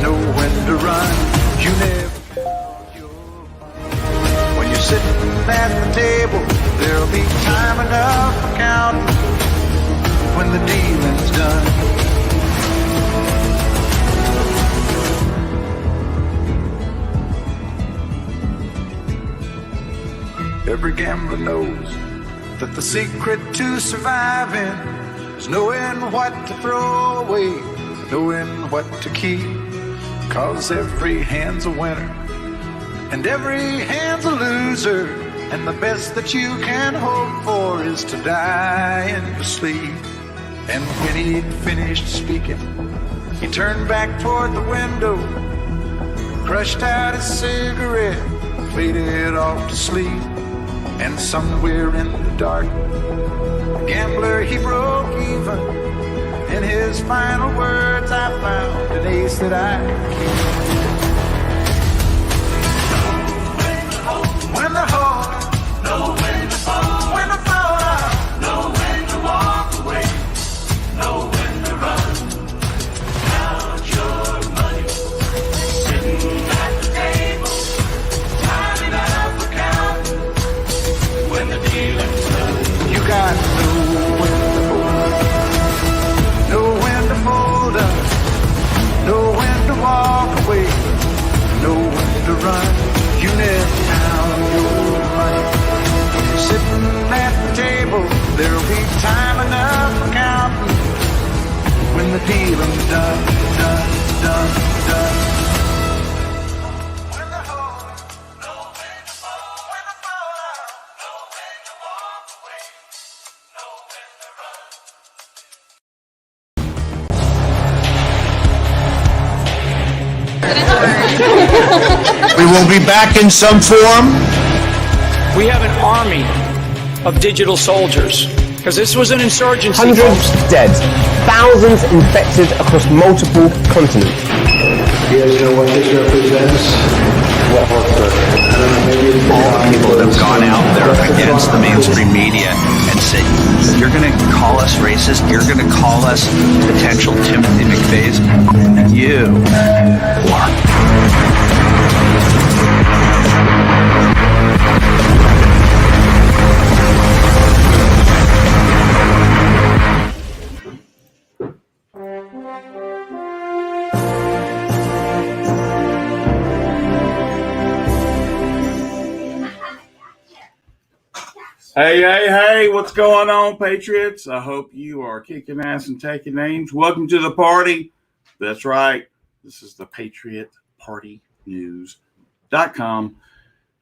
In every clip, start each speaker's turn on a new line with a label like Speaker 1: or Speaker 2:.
Speaker 1: know when to run. You never count your money. When you're sitting at the table, there'll be time enough for counting when the dealing's done. Every gambler knows that the secret to surviving is knowing what to throw away, knowing what to keep. 'Cause every hand's a winner and every hand's a loser, and the best that you can hope for is to die in your sleep. And when he'd finished speaking, he turned back toward the window, crushed out his cigarette, faded off to sleep. And somewhere in the dark, the gambler, he broke even. In his final words, I found an ace that I could keep. When to hold, know when to fold, when to fold, know when to walk away, know when to run. Count your money, sitting at the table, time enough for counting when the dealing's done. You got to know when to hold, know when to fold up, know when to walk away, know when to run. You never count your money. When you're sitting at the table, there'll be time enough for counting when the dealing's done, done, done, done. When to hold, know when to fold, when to fold out, know when to walk away, know when to run.
Speaker 2: We will be back in some form.
Speaker 3: We have an army of digital soldiers because this was an insurgency.
Speaker 4: Hundreds dead, thousands infected across multiple continents.
Speaker 5: You guys know what this represents? All
Speaker 2: the people that have gone out there against the mainstream media and said, you're going to call us racist, you're going to call us potential Timothy McVeighs. You are.
Speaker 6: Hey, what's going on, Patriots? I hope you are kicking ass and taking names. Welcome to the party. That's right. This is the Patriot Party News.com.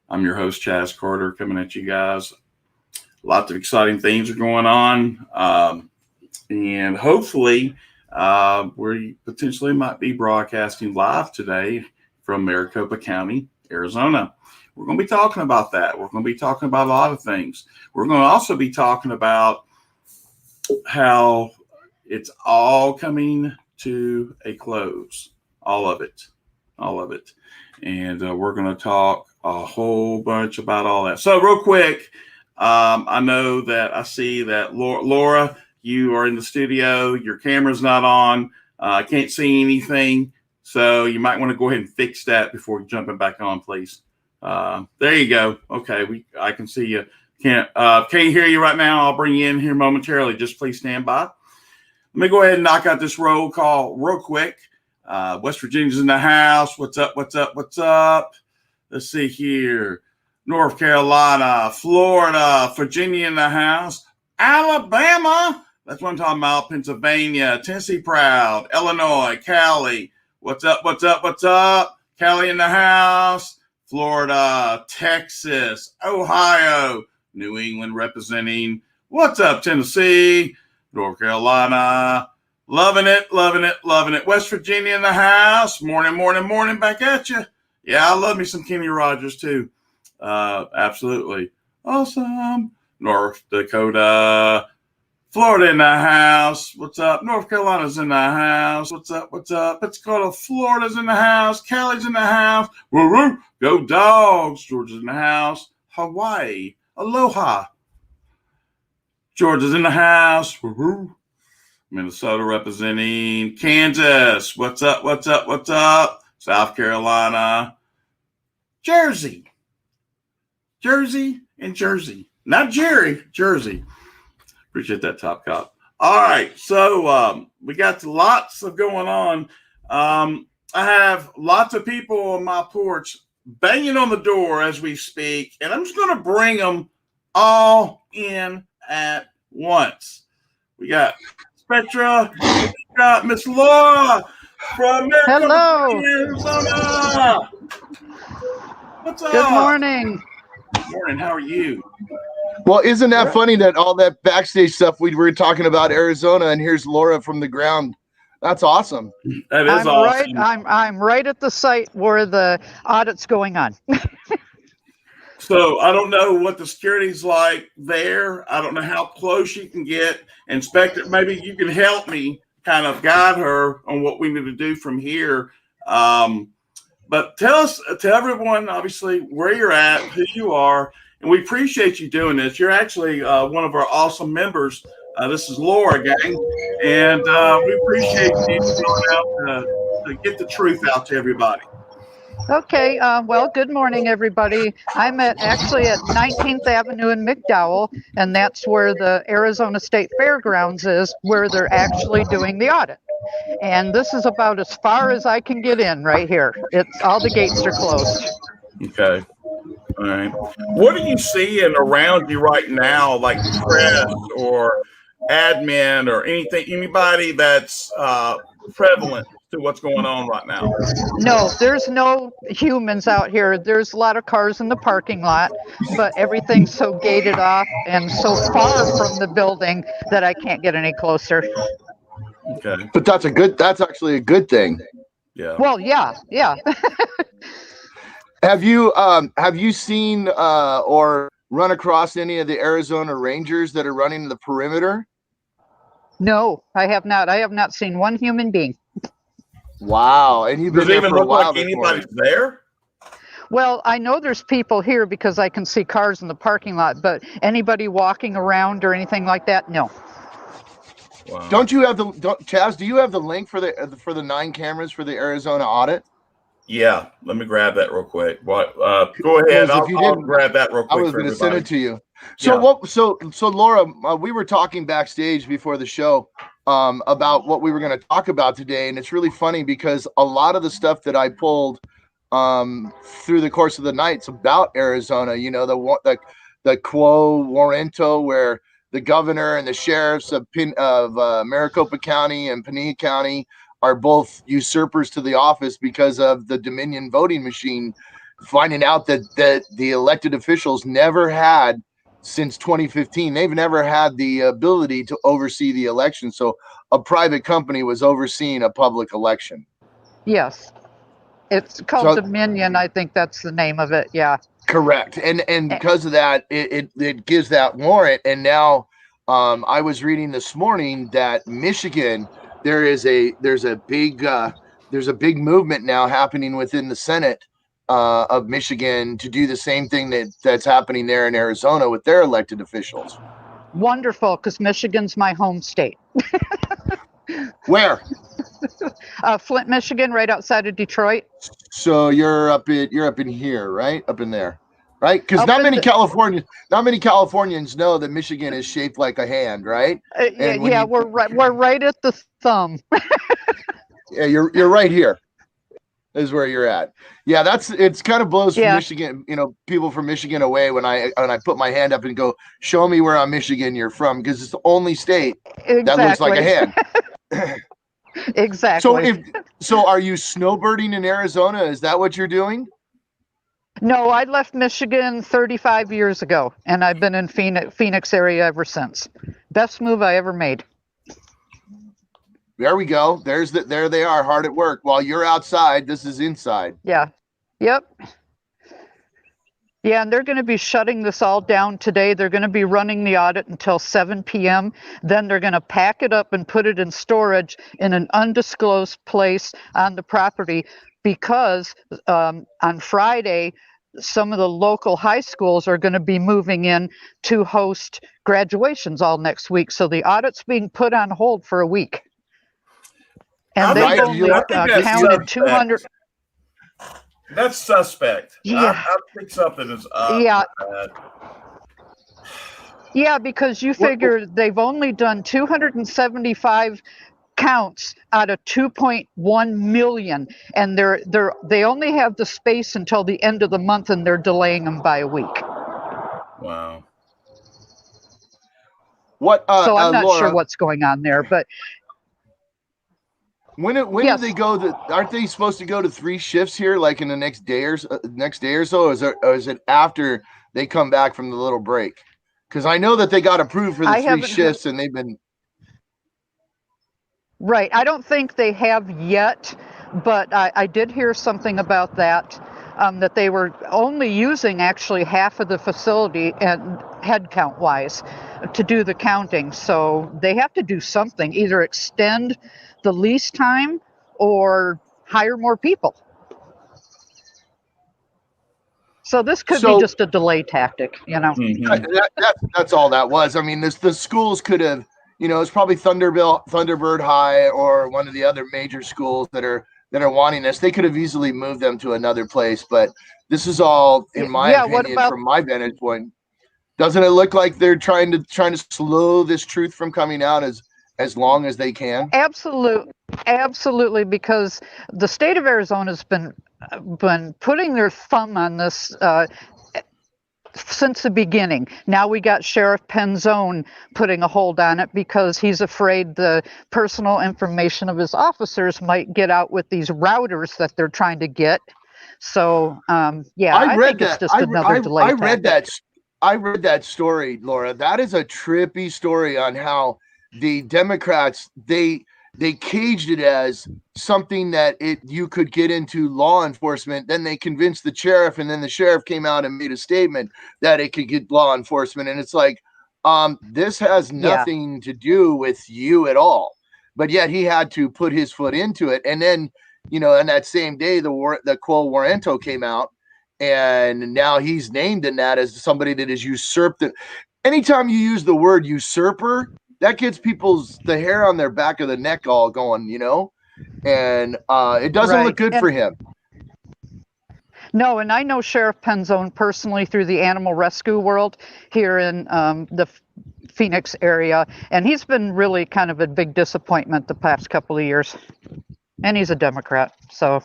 Speaker 6: I'm your host, Chaz Carter, coming at you guys. Lots of exciting things are going on. And hopefully, we potentially might be broadcasting live today from Maricopa County, Arizona. We're going to be talking about that. We're going to be talking about a lot of things. We're going to also be talking about how it's all coming to a close. All of it. And we're going to talk a whole bunch about all that. So real quick, I know that I see that Laura, you are in the studio. Your camera's not on. I can't see anything. So you might want to go ahead and fix that before jumping back on, please. There you go. Okay, I can see you. Can't hear you right now. I'll bring you in here momentarily. Just please stand by. Let me go ahead and knock out this roll call real quick. West Virginia's in the house. What's up? Let's see here. North Carolina, Florida, Virginia in the house. Alabama. That's what I'm talking about. Pennsylvania, Tennessee proud. Illinois, Cali. What's up? Cali in the house. Florida, Texas, Ohio, New England representing. What's up, Tennessee, North Carolina, loving it. West Virginia in the house. Morning, back at you. Yeah, I love me some Kenny Rogers too. Absolutely. Awesome. North Dakota, Florida in the house. What's up? North Carolina's in the house. What's up? Pensacola, Florida's in the house. Cali's in the house. Woo-woo. Go Dogs. Georgia's in the house. Hawaii. Aloha. Georgia's in the house. Woo-woo. Minnesota representing Kansas. What's up? What's up? What's up? South Carolina. Jersey. Jersey and Jersey. Not Jerry, Jersey. Appreciate that, Top Cop. All right. So we got lots of going on. I have lots of people on my porch banging on the door as we speak, and I'm just going to bring them all in at once. We got Spectra, we got Miss Laura from
Speaker 7: Hello.
Speaker 6: Arizona. What's up?
Speaker 7: Good morning.
Speaker 6: Good morning. How are you?
Speaker 8: Well, isn't that funny that all that backstage stuff we were talking about Arizona, and here's Laura from the ground. That's awesome.
Speaker 6: That is awesome.
Speaker 7: I'm right at the site where the audit's going on.
Speaker 6: So I don't know what the security's like there. I don't know how close you can get. Inspector, maybe you can help me kind of guide her on what we need to do from here. But tell everyone, obviously, where you're at, who you are, and we appreciate you doing this. You're actually one of our awesome members. This is Laura, gang, and we appreciate you going out to get the truth out to everybody.
Speaker 7: Okay, well, good morning, everybody. I'm actually at 19th Avenue in McDowell, and that's where the Arizona State Fairgrounds is, where they're actually doing the audit. And this is about as far as I can get in right here. All the gates are closed.
Speaker 6: Okay. All right. What are you seeing around you right now, like press or admin or anybody that's prevalent to what's going on right now?
Speaker 7: No, there's no humans out here. There's a lot of cars in the parking lot, but everything's so gated off and so far from the building that I can't get any closer.
Speaker 6: Okay.
Speaker 8: But that's actually a good thing.
Speaker 6: Yeah.
Speaker 7: Well, yeah.
Speaker 8: Have you seen or run across any of the Arizona Rangers that are running the perimeter?
Speaker 7: No, I have not. I have not seen one human being.
Speaker 8: Wow. And you've been
Speaker 6: Does it
Speaker 8: there
Speaker 6: even
Speaker 8: for a
Speaker 6: look
Speaker 8: while.
Speaker 6: like anybody's there?
Speaker 7: Well, I know there's people here because I can see cars in the parking lot, but anybody walking around or anything like that, no.
Speaker 6: Wow.
Speaker 8: Chaz, do you have the link for the 9 cameras for the Arizona audit?
Speaker 6: Yeah, let me grab that real quick. Go ahead. I'll grab that real quick.
Speaker 8: I was going to send it to you. So So Laura, we were talking backstage before the show about what we were going to talk about today, and it's really funny because a lot of the stuff that I pulled through the course of the nights about Arizona, you know, the Quo Warrento, where the governor and the sheriffs of Maricopa County and Pineda County are both usurpers to the office because of the Dominion voting machine, finding out that the elected officials never had, since 2015, they've never had the ability to oversee the election. So a private company was overseeing a public election.
Speaker 7: Yes. It's called Dominion. I think that's the name of it. Yeah. Correct.
Speaker 8: And because of that, it gives that warrant. And now I was reading this morning that Michigan, there's a big movement now happening within the Senate of Michigan to do the same thing that's happening there in Arizona with their elected officials.
Speaker 7: Wonderful, because Michigan's my home state.
Speaker 8: Where?
Speaker 7: Flint, Michigan, right outside of Detroit.
Speaker 8: So you're up in here, right? Up in there, right? Because not many Californians know that Michigan is shaped like a hand, right?
Speaker 7: We're right at the thumb.
Speaker 8: Yeah, you're right here. Is where you're at. Yeah, it's kind of blows from Michigan, people from Michigan away when I put my hand up and go, show me where on Michigan you're from, because it's the only state that looks like a hand.
Speaker 7: Exactly.
Speaker 8: So are you snowbirding in Arizona? Is that what you're doing?
Speaker 7: No, I left Michigan 35 years ago, and I've been in Phoenix area ever since. Best move I ever made.
Speaker 8: There we go. There they are, hard at work. While you're outside, this is inside.
Speaker 7: Yeah. Yep. Yeah, and they're going to be shutting this all down today. They're going to be running the audit until 7 p.m. Then they're going to pack it up and put it in storage in an undisclosed place on the property because on Friday, some of the local high schools are going to be moving in to host graduations all next week. So the audit's being put on hold for a week. And they've only counted 200.
Speaker 6: That's suspect.
Speaker 7: Yeah.
Speaker 6: I think something is up.
Speaker 7: Yeah. Yeah, because you figure they've only done 275 counts out of 2.1 million, and they only have the space until the end of the month, and they're delaying them by a week.
Speaker 6: Wow.
Speaker 8: What?
Speaker 7: So I'm not
Speaker 8: Laura,
Speaker 7: sure what's going on there, but
Speaker 8: when
Speaker 7: yes.
Speaker 8: do they go? Aren't they supposed to go to 3 shifts here, like in the next day or so? Or is it after they come back from the little break? Because I know that they got approved for the 3 shifts, and they've been.
Speaker 7: Right. I don't think they have yet, but I did hear something about that, that they were only using actually half of the facility and head count wise to do the counting. So they have to do something, either extend the lease time or hire more people. So this could be just a delay tactic, you know.
Speaker 8: That's all that was. I mean, the schools could have, it's probably Thunderbird High or one of the other major schools that are wanting this. They could have easily moved them to another place, but this is all, in my opinion, from my vantage point. Doesn't it look like they're trying to slow this truth from coming out as long as they can? Absolutely, because the state of Arizona has been putting their thumb on this since the beginning. Now we got Sheriff Penzone putting a hold on it because he's afraid the personal information of his officers might get out with these routers that they're trying to get. So I think it's just another delay. I read that story, Laura. That is a trippy story on how the Democrats they caged it as something that you could get into law enforcement. Then they convinced the sheriff, and then the sheriff came out and made a statement that it could get law enforcement. And it's like, this has nothing to do with you at all. But yet he had to put his foot into it. And then, in that same day, the Quo Warranto came out, and now he's named in that as somebody that has usurped it. Anytime you use the word usurper, that gets the hair on their back of the neck all going, and it doesn't look good for him.
Speaker 7: No, and I know Sheriff Penzone personally through the animal rescue world here in the Phoenix area, and he's been really kind of a big disappointment the past couple of years. And he's a Democrat, so,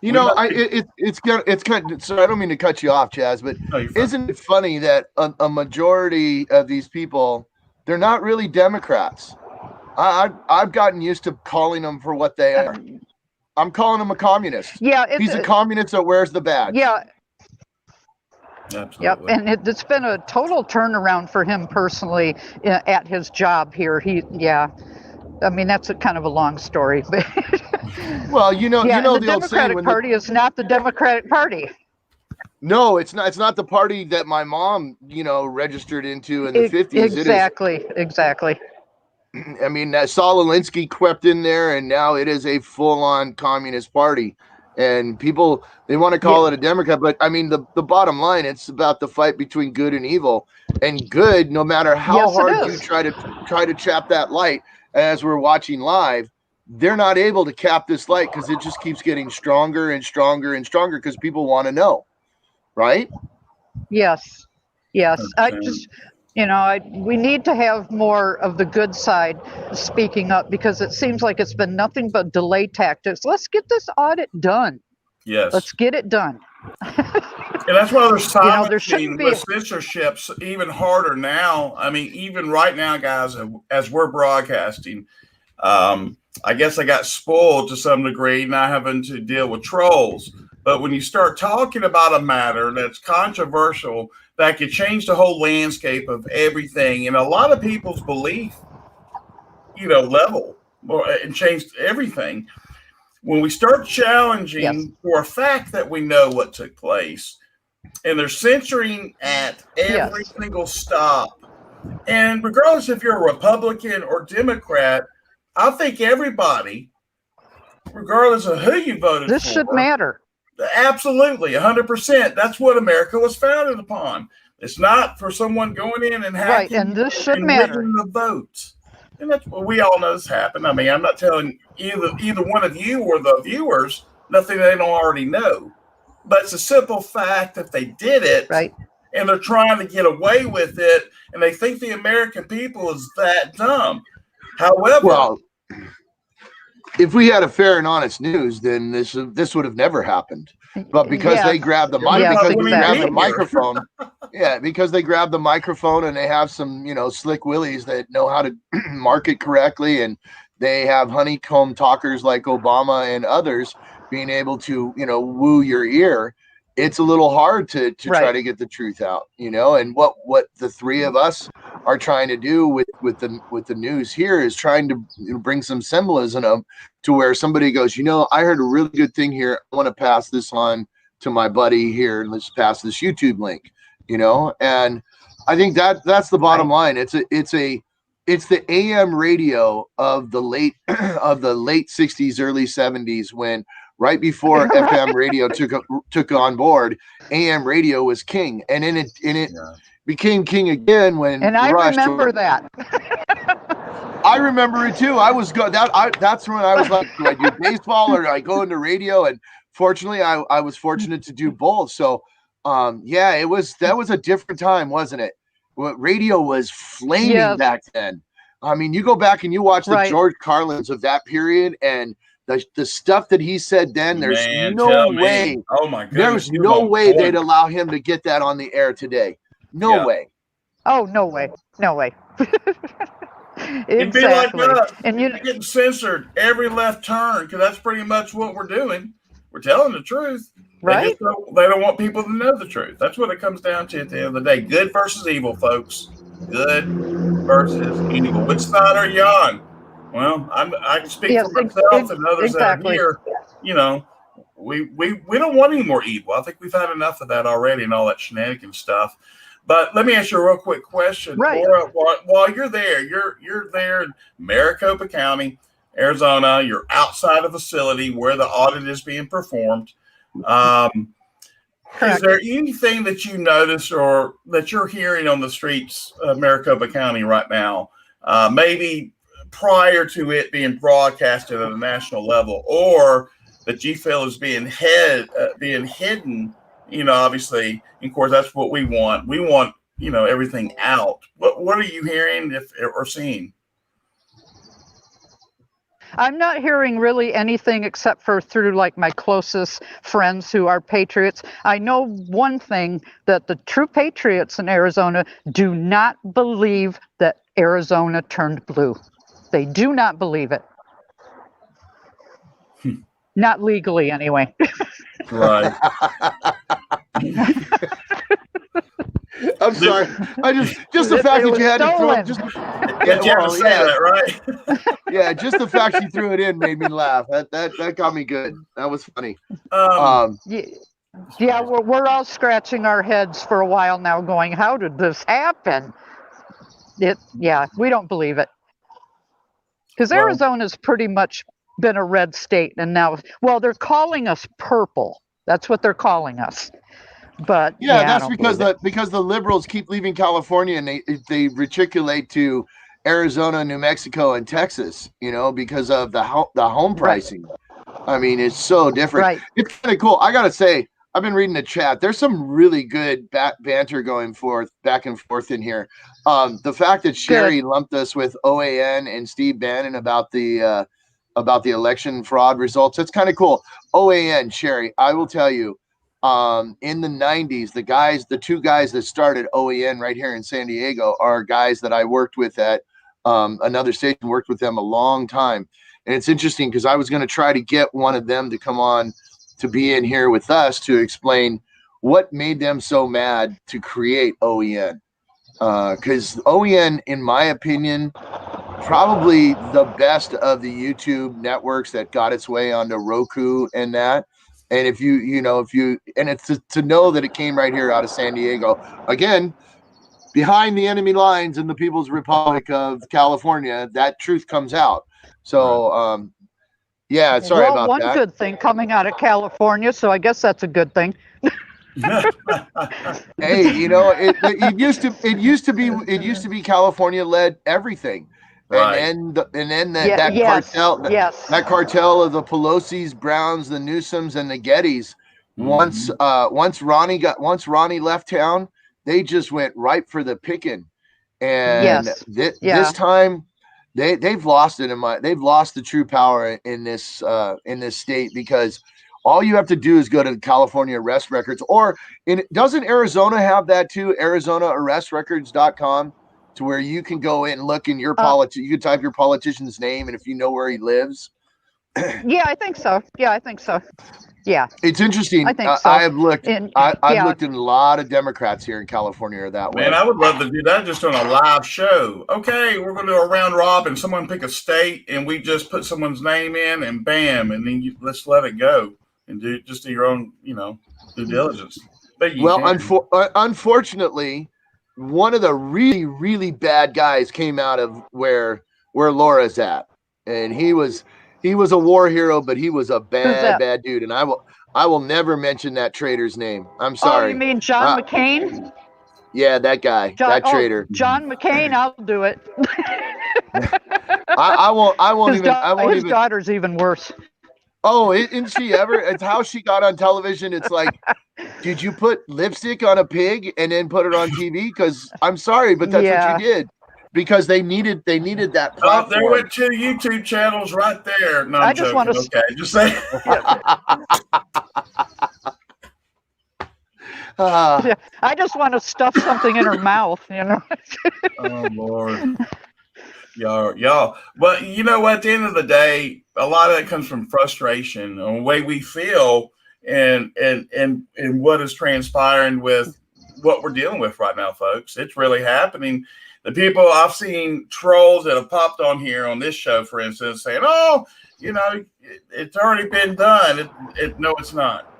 Speaker 8: it's kind of, so I don't mean to cut you off, Chaz, but isn't it funny that a majority of these people, they're not really Democrats? I've gotten used to calling them for what they are. I'm calling him a communist.
Speaker 7: Yeah,
Speaker 8: he's a communist that wears the badge.
Speaker 7: Yeah.
Speaker 6: Absolutely.
Speaker 7: Yep, and it's been a total turnaround for him personally at his job here. I mean, that's kind of a long story.
Speaker 8: Well, the
Speaker 7: Democratic
Speaker 8: old saying,
Speaker 7: Party is not the Democratic Party.
Speaker 8: No, it's not. It's not the party that my mom, registered into in the 50s.
Speaker 7: Exactly.
Speaker 8: I mean, Saul Alinsky crept in there, and now it is a full-on communist party. And people, they want to call it a Democrat, but I mean, the bottom line, it's about the fight between good and evil. And good, no matter how hard you try to trap that light, as we're watching live, they're not able to cap this light because it just keeps getting stronger and stronger and stronger because people want to know, right?
Speaker 7: Yes. I just, we need to have more of the good side speaking up because it seems like it's been nothing but delay tactics. Let's get this audit done.
Speaker 6: Yes.
Speaker 7: Let's get it done.
Speaker 6: And that's why they're silencing
Speaker 7: the
Speaker 6: censorships even harder now. I mean, even right now, guys, as we're broadcasting, I guess I got spoiled to some degree, not having to deal with trolls. But when you start talking about a matter that's controversial, that could change the whole landscape of everything, and a lot of people's belief, level, and change everything. When we start challenging for a fact that we know what took place, and they're censoring at every single stop, and regardless if you're a Republican or Democrat, I think everybody, regardless of who you voted for,
Speaker 7: this should matter.
Speaker 6: Absolutely, 100%. That's what America was founded upon. It's not for someone going in and hacking
Speaker 7: and this should
Speaker 6: and
Speaker 7: matter.
Speaker 6: rigging the votes. And that's what we all know has happened. I mean, I'm not telling either one of you or the viewers nothing they don't already know. But it's a simple fact that they did it, and they're trying to get away with it, and they think the American people is that dumb. However,
Speaker 8: if we had a fair and honest news, then this would have never happened. But because they grabbed the microphone, because they grabbed the microphone and they have some, slick willies that know how to market correctly, and they have honeycomb talkers like Obama and others being able to, woo your ear. It's a little hard to try to get the truth out, and what the three of us are trying to do with the news here is trying to bring some symbolism to where somebody goes, I heard a really good thing here. I want to pass this on to my buddy here, and let's pass this YouTube link, and I think that's the bottom line. It's the AM radio of the late 60s, early 70s, when right before FM radio took on board, AM radio was king, and it became king again when. And I
Speaker 7: remember that.
Speaker 8: I remember it too. I was that's when I was like, do I do baseball or do I go into radio? And fortunately, I was fortunate to do both. So, that was a different time, wasn't it? Radio was flaming back then. I mean, you go back and you watch the George Carlins of that period, and the stuff that he said then, there's no way.
Speaker 6: Oh my goodness.
Speaker 8: There's no way they'd allow him to get that on the air today. No way.
Speaker 7: Oh, no way. No way.
Speaker 6: It'd be like us. And you're getting censored every left turn, because that's pretty much what we're doing. We're telling the truth. Right. They don't want people to know the truth. That's what it comes down to at the end of the day. Good versus evil, folks. Good versus evil. Which side are you on? Well, I can speak for myself and others that are here. We don't want any more evil. I think we've had enough of that already and all that shenanigans stuff. But let me ask you a real quick question. Laura, while you're there, you're there in Maricopa County, Arizona. You're outside a facility where the audit is being performed. Is there anything that you notice or that you're hearing on the streets of Maricopa County right now, maybe prior to it being broadcasted at a national level, or that you feel is being hidden? Obviously, of course, that's what we want. We want, everything out. What are you hearing or seeing?
Speaker 7: I'm not hearing really anything except for through like my closest friends who are patriots. I know one thing, that the true patriots in Arizona do not believe that Arizona turned blue. They do not believe it. Not legally, anyway.
Speaker 6: Right.
Speaker 8: I'm sorry. I just the fact that you had to throw it.
Speaker 6: That, right?
Speaker 8: Yeah, just the fact you threw it in made me laugh. That got me good. That was funny.
Speaker 7: Yeah, we're all scratching our heads for a while now, going, "How did this happen?" We don't believe it, because Arizona's pretty much been a red state, and now, they're calling us purple. That's what they're calling us. But
Speaker 8: that's because the liberals keep leaving California, and they reticulate to Arizona, New Mexico, and Texas, because of the home pricing. I mean, it's so different. It's kind of cool. I gotta say, I've been reading the chat. There's some really good banter going back and forth in here. The fact that Sherry lumped us with OAN and Steve Bannon about the election fraud results, that's kind of cool. OAN, Sherry, I will tell you, in the 90s, the two guys that started OAN right here in San Diego are guys that I worked with at another station, worked with them a long time. And it's interesting because I was going to try to get one of them to come on to be in here with us to explain what made them so mad to create OAN. Because OAN, in my opinion, probably the best of the YouTube networks that got its way onto Roku and that. And if it's to know that it came right here out of San Diego, again, behind the enemy lines in the People's Republic of California, that truth comes out. So Yeah, sorry
Speaker 7: Well,
Speaker 8: about
Speaker 7: one
Speaker 8: that.
Speaker 7: good thing coming out of California, so I guess that's a good thing.
Speaker 8: Hey, it used to be California led everything,
Speaker 6: Right.
Speaker 8: and then
Speaker 7: Yeah,
Speaker 8: that
Speaker 7: yes,
Speaker 8: cartel
Speaker 7: yes.
Speaker 8: that cartel of the Pelosi's, Browns, the Newsoms, and the Gettys. Once Ronnie left town, they just went right for the picking, and
Speaker 7: Yes.
Speaker 8: this time they've lost it they've lost the true power in this state, because all you have to do is go to California arrest records, or doesn't Arizona have that too? ArizonaArrestRecords.com, to where you can go in and look in your you can type your politician's name, and if you know where he lives.
Speaker 7: Yeah, I think so. Yeah.
Speaker 8: It's interesting.
Speaker 7: I think so.
Speaker 8: I have looked. I've
Speaker 7: yeah.
Speaker 8: looked at a lot of Democrats here in California are that way.
Speaker 6: Man, I would love to do that just on a live show. Okay, we're going to do a round robin. Someone pick a state, and we just put someone's name in, and bam, and then let's let it go and do your own, due diligence.
Speaker 8: Well, unfortunately, one of the really, really bad guys came out of where Laura's at, and he was a war hero, but he was a bad dude, and I will never mention that traitor's name. I'm sorry.
Speaker 7: Oh, you mean John McCain?
Speaker 8: Yeah, that guy, that traitor.
Speaker 7: John McCain, I'll do it.
Speaker 8: I won't
Speaker 7: His daughter's even worse.
Speaker 8: Oh, isn't she ever? It's how she got on television. It's like, did you put lipstick on a pig and then put it on TV? Because I'm sorry, but that's what you did. Because they needed that platform.
Speaker 6: There went 2 YouTube channels right there. No, I'm joking. Okay, just say.
Speaker 7: I just want to stuff something in her mouth,
Speaker 6: Oh Lord. Y'all. But you know what? At the end of the day, a lot of it comes from frustration on the way we feel and what is transpiring with what we're dealing with right now, folks. It's really happening. The people I've seen, trolls that have popped on here on this show, for instance, saying, "Oh, it's already been done." No, it's not.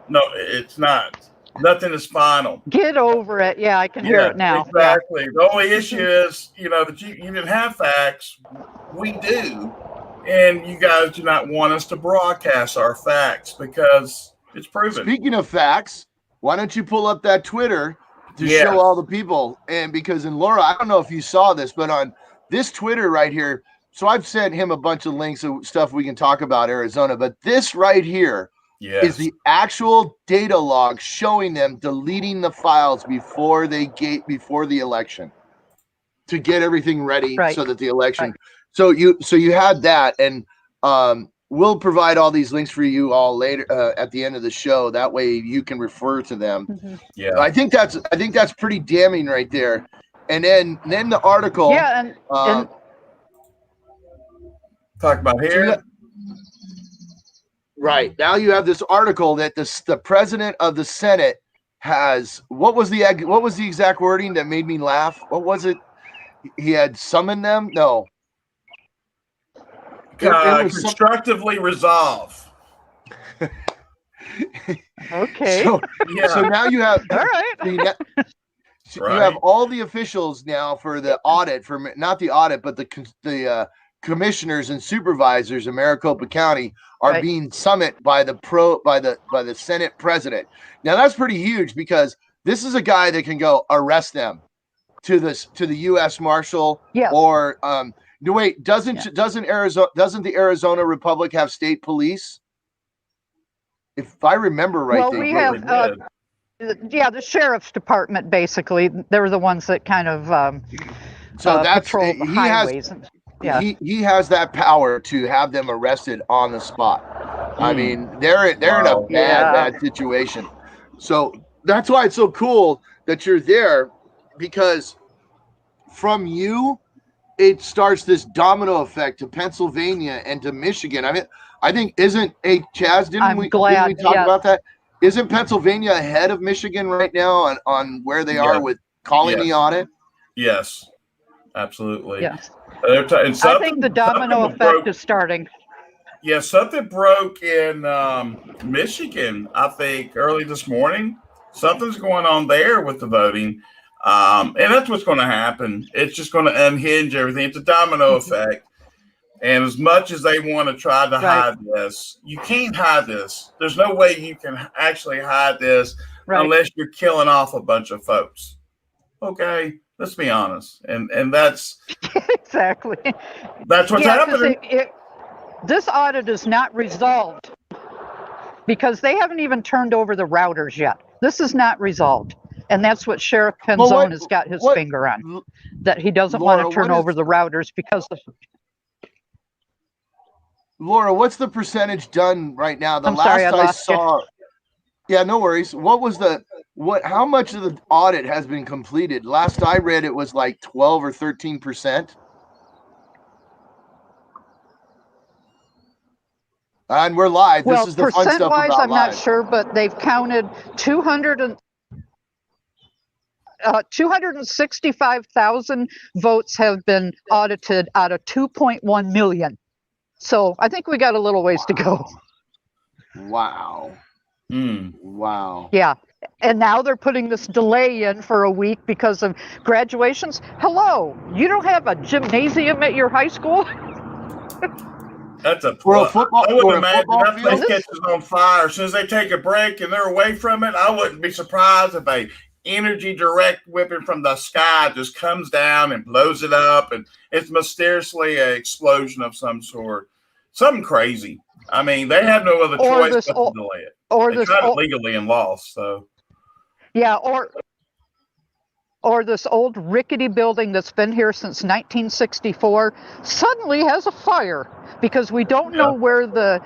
Speaker 6: No, it's not. Nothing is final.
Speaker 7: Get over it. Yeah, I can hear it now.
Speaker 6: Exactly. The only issue is, that you didn't have facts. We do. And you guys do not want us to broadcast our facts because it's proven.
Speaker 8: Speaking of facts, why don't you pull up that Twitter to show all the people? And because Laura, I don't know if you saw this, but on this Twitter right here, so I've sent him a bunch of links of stuff we can talk about Arizona, but this right here is the actual data log showing them deleting the files before the election to get everything ready so that the election. So you had that, and we'll provide all these links for you all later at the end of the show. That way you can refer to them.
Speaker 7: Mm-hmm.
Speaker 6: Yeah,
Speaker 8: I think that's pretty damning right there. And then the article.
Speaker 7: Yeah, and
Speaker 6: talk about here.
Speaker 8: Right. Now you have this article that the president of the Senate has, what was the exact wording that made me laugh? What was it? He had summoned them? No.
Speaker 6: It was constructively resolve.
Speaker 7: Okay.
Speaker 8: So now you have
Speaker 7: all right.
Speaker 8: You have all the officials now for the audit, for not the audit, but the commissioners and supervisors in Maricopa County are being summoned by the Senate president. Now that's pretty huge, because this is a guy that can go arrest them to the U.S. Marshal or no, wait, doesn't the Arizona Republic have state police? If I remember right,
Speaker 7: well, we have the sheriff's department. Basically, they were the ones that kind of patrol the highways.
Speaker 8: He has that power to have them arrested on the spot. I mean, they're in a bad situation. So that's why it's so cool that you're there, because from you, it starts this domino effect to Pennsylvania and to Michigan. I mean, I think Chaz, didn't we talk about that? Isn't Pennsylvania ahead of Michigan right now on where they are with calling the audit?
Speaker 6: Yes, absolutely.
Speaker 7: Yes.
Speaker 6: I
Speaker 7: think the domino effect is starting.
Speaker 6: Yeah, something broke in Michigan, I think, early this morning. Something's going on there with the voting. And that's what's going to happen. It's just going to unhinge everything. It's a domino effect. And as much as they want to try to hide this, you can't hide this. There's no way you can actually hide this unless you're killing off a bunch of folks. Okay, let's be honest. And that's
Speaker 7: exactly.
Speaker 6: That's what's happening.
Speaker 7: This audit is not resolved because they haven't even turned over the routers yet. This is not resolved. And that's what Sheriff Penzone has got his finger on, that he doesn't want to turn over the routers because of...
Speaker 8: Laura, what's the percentage done right now?
Speaker 7: I'm sorry, I
Speaker 8: saw. Yeah, no worries. How much of the audit has been completed? Last I read, it was like 12 or 13%. And we're live.
Speaker 7: Well,
Speaker 8: this is the fun stuff about
Speaker 7: percent-wise, I'm
Speaker 8: live.
Speaker 7: not sure, but they've counted 265,000 votes have been audited out of 2.1 million. So I think we got a little ways to go.
Speaker 8: Wow. Wow.
Speaker 7: Yeah. And now they're putting this delay in for a week because of graduations. Hello, you don't have a gymnasium at your high school?
Speaker 6: That's a
Speaker 8: football.
Speaker 6: I wouldn't imagine that place catches on fire as soon as they take a break and they're away from it. I wouldn't be surprised if a energy direct whipping from the sky just comes down and blows it up, and it's mysteriously an explosion of some sort. Something crazy. I mean, they have no other choice but to delay it. They tried it legally and lost. So,
Speaker 7: yeah, or this old rickety building that's been here since 1964 suddenly has a fire because we don't know where the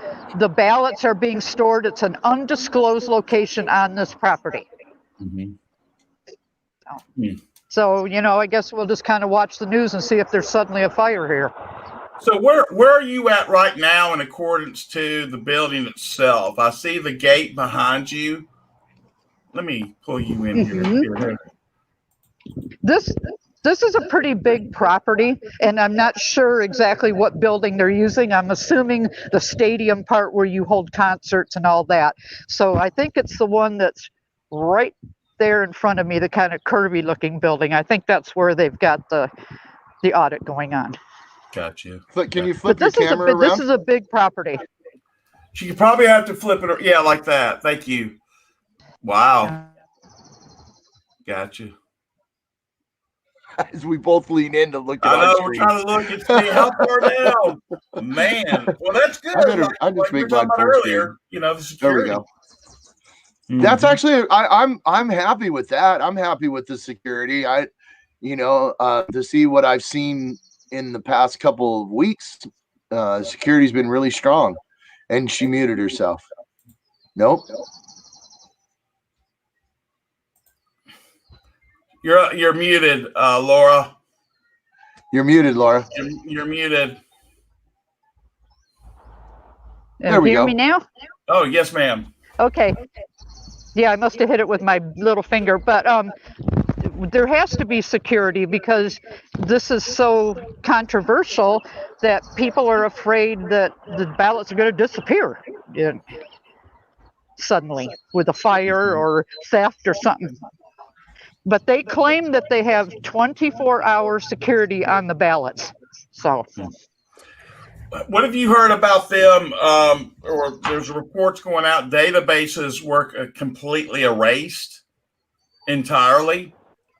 Speaker 7: ballots are being stored. It's an undisclosed location on this property. So, I guess we'll just kind of watch the news and see if there's suddenly a fire here.
Speaker 6: So where are you at right now in accordance to the building itself? I see the gate behind you. Let me pull you in here.
Speaker 7: This is a pretty big property, and I'm not sure exactly what building they're using. I'm assuming the stadium part where you hold concerts and all that. So I think it's the one that's right there in front of me, the kind of curvy looking building. I think that's where they've got the audit going on.
Speaker 6: Gotcha.
Speaker 8: But can you flip the camera around?
Speaker 7: This is a big property.
Speaker 6: You probably have to flip it. Yeah, like that. Thank you. Wow. Gotcha.
Speaker 8: As we both lean in to look at
Speaker 6: I know, we're trying to look and see how far down. Man, well, that's good.
Speaker 8: I just make my
Speaker 6: earlier. The security.
Speaker 8: There we go. That's actually, I'm happy with that. I'm happy with the security. To see what I've seen in the past couple of weeks, security's been really strong. And she muted herself. Nope.
Speaker 6: You're muted, Laura.
Speaker 8: You're muted, Laura.
Speaker 6: You're muted.
Speaker 8: There we go.
Speaker 7: Hear me now?
Speaker 6: Oh, yes, ma'am.
Speaker 7: Okay. Yeah, I must have hit it with my little finger, but there has to be security because this is so controversial that people are afraid that the ballots are going to disappear suddenly with a fire or theft or something. But they claim that they have 24-hour security on the ballots. So,
Speaker 6: what have you heard about them? Or there's reports going out, databases were completely erased entirely.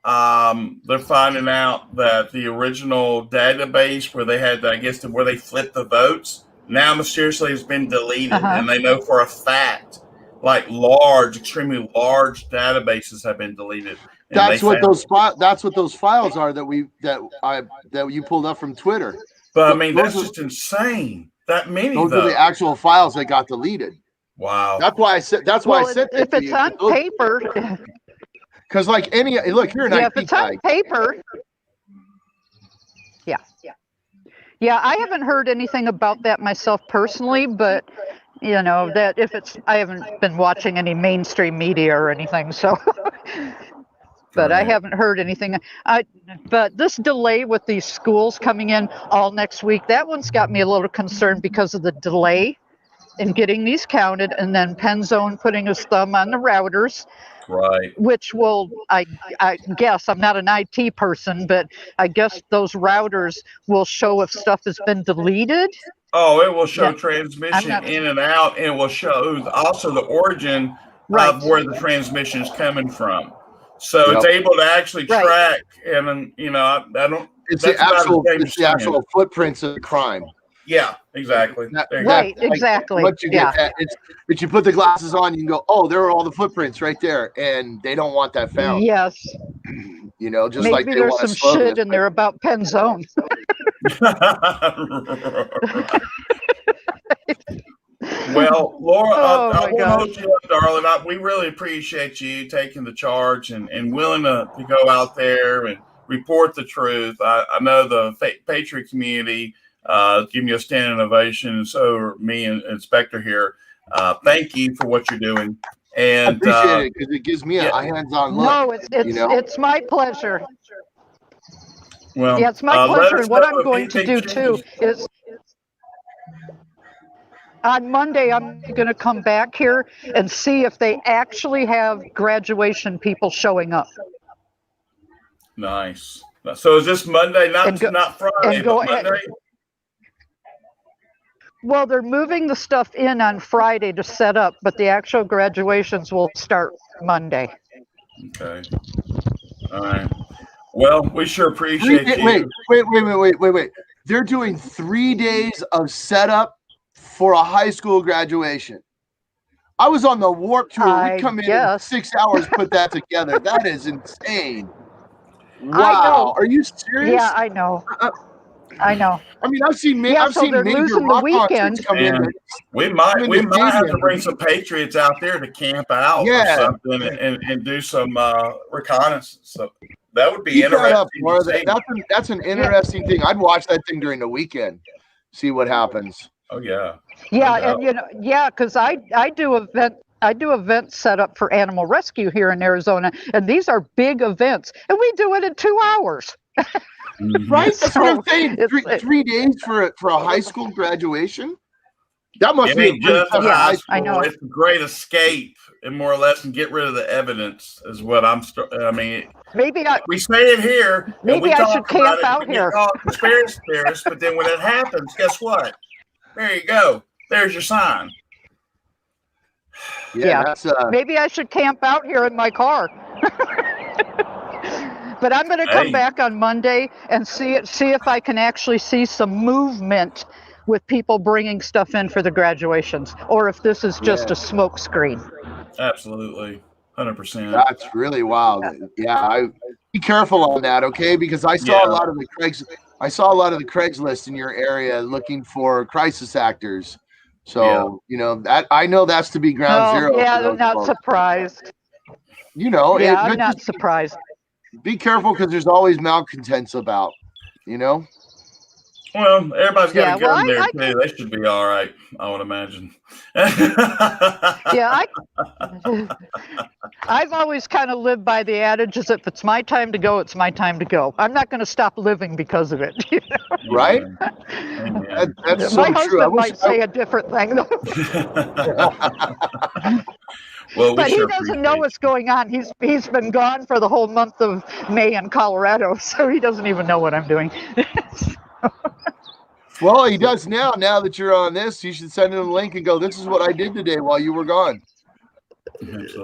Speaker 6: They're finding out that the original database where they had, where they flipped the votes, now mysteriously has been deleted. And they know for a fact, like extremely large databases have been deleted.
Speaker 8: That's what those files are that you pulled up from Twitter.
Speaker 6: But I mean, that's just insane. That many.
Speaker 8: Those are the actual files that got deleted.
Speaker 6: Wow.
Speaker 8: That's why I said. That's why I said.
Speaker 7: If it's on paper.
Speaker 8: Because you're an
Speaker 7: if
Speaker 8: IT
Speaker 7: it's on paper. Yeah, I haven't heard anything about that myself personally, but that I haven't been watching any mainstream media or anything, so. But I haven't heard anything. But this delay with these schools coming in all next week, that one's got me a little concerned because of the delay. in getting these counted, and then Penzone putting his thumb on the routers,
Speaker 6: Right.
Speaker 7: which will, I guess, I'm not an IT person, but I guess those routers will show if stuff has been deleted.
Speaker 6: Oh, it will show
Speaker 7: Yeah.
Speaker 6: transmission in and out, and it will show also the origin
Speaker 7: Right.
Speaker 6: of where the transmission is coming from. So it's able to actually
Speaker 7: Right.
Speaker 6: track, and you know, I don't.
Speaker 8: It's
Speaker 6: that's
Speaker 8: the
Speaker 6: about
Speaker 8: actual,
Speaker 6: as big
Speaker 8: it's
Speaker 6: as
Speaker 8: the
Speaker 6: saying.
Speaker 8: actual footprints of the crime.
Speaker 6: Yeah, exactly.
Speaker 7: Right, exactly.
Speaker 8: Once you get that, but you put the glasses on, you can go, oh, there are all the footprints right there, and they don't want that found.
Speaker 7: Yes.
Speaker 8: You know, just
Speaker 7: Maybe
Speaker 8: like they
Speaker 7: there's
Speaker 8: want
Speaker 7: some shit in there about Penzone.
Speaker 6: Well, Laura,
Speaker 7: Oh,
Speaker 6: I
Speaker 7: my
Speaker 6: want to
Speaker 7: gosh.
Speaker 6: hold you up, darling. We really appreciate you taking the charge and willing to go out there and report the truth. I know the Patriot community giving you a standing ovation, and so are me and Inspector here. Thank you for what you're doing. And
Speaker 8: I appreciate it because it gives me a hands-on look.
Speaker 7: No, it's my pleasure.
Speaker 6: Well,
Speaker 7: Yeah, it's my
Speaker 6: let
Speaker 7: pleasure.
Speaker 6: us
Speaker 7: And what
Speaker 6: know
Speaker 7: I'm
Speaker 6: if
Speaker 7: going to
Speaker 6: anything
Speaker 7: do too
Speaker 6: changes.
Speaker 7: is on Monday, I'm going to come back here and see if they actually have graduation people showing up.
Speaker 6: Nice. So is this Monday, not Friday,
Speaker 7: and go
Speaker 6: but Monday?
Speaker 7: Well, they're moving the stuff in on Friday to set up, but the actual graduations will start Monday.
Speaker 6: Okay. All right. Well, we sure appreciate you.
Speaker 8: Wait. They're doing 3 days of setup for a high school graduation. I was on the Warp Tour. We come in 6 hours, put that together. That is insane. Wow. Are you serious?
Speaker 7: Yeah, I know. I know.
Speaker 8: I mean, I've seen
Speaker 7: they're
Speaker 8: major
Speaker 7: losing
Speaker 8: rock
Speaker 7: the
Speaker 8: concerts
Speaker 7: weekend.
Speaker 8: come in.
Speaker 6: We might have to bring some Patriots out there to camp out or something and do some reconnaissance. So that would be interesting.
Speaker 8: That's an interesting thing. I'd watch that thing during the weekend, see what happens.
Speaker 6: Oh yeah.
Speaker 7: Yeah, and because I do events set up for animal rescue here in Arizona, and these are big events, and we do it in 2 hours.
Speaker 8: Right? That's what I'm saying. 3 days for a high school graduation? That must be
Speaker 6: high school.
Speaker 7: I know.
Speaker 6: It's a great escape, and more or less, and get rid of the evidence is what we say it here.
Speaker 7: Maybe I should camp out here.
Speaker 6: Conspiracy theorists, but then when it happens, guess what? There you go. There's your sign.
Speaker 8: Yeah.
Speaker 7: Maybe I should camp out here in my car. But I'm going to come back on Monday and see if I can actually see some movement with people bringing stuff in for the graduations, or if this is just a smoke screen.
Speaker 6: Absolutely, 100%.
Speaker 8: That's really wild. Yeah, be careful on that, okay? Because I saw a lot of the Craigslist in your area looking for crisis actors. So you know that I know that's to be ground zero.
Speaker 7: Yeah, I'm not surprised.
Speaker 8: You know,
Speaker 7: I'm not surprised.
Speaker 8: Be careful because there's always malcontents about, you know.
Speaker 6: Well, everybody's got a gun there too. They should be all right, I would imagine.
Speaker 7: I've always kind of lived by the adage: is if it's my time to go, it's my time to go. I'm not going to stop living because of it. You know?
Speaker 8: Right? That's so
Speaker 7: my husband
Speaker 8: true.
Speaker 7: might say a different thing though.
Speaker 6: Well,
Speaker 7: but he doesn't know what's going on. He's been gone for the whole month of May in Colorado, so he doesn't even know what I'm doing.
Speaker 8: Well, he does now. Now that you're on this, you should send him a link and go, "This is what I did today while you were gone."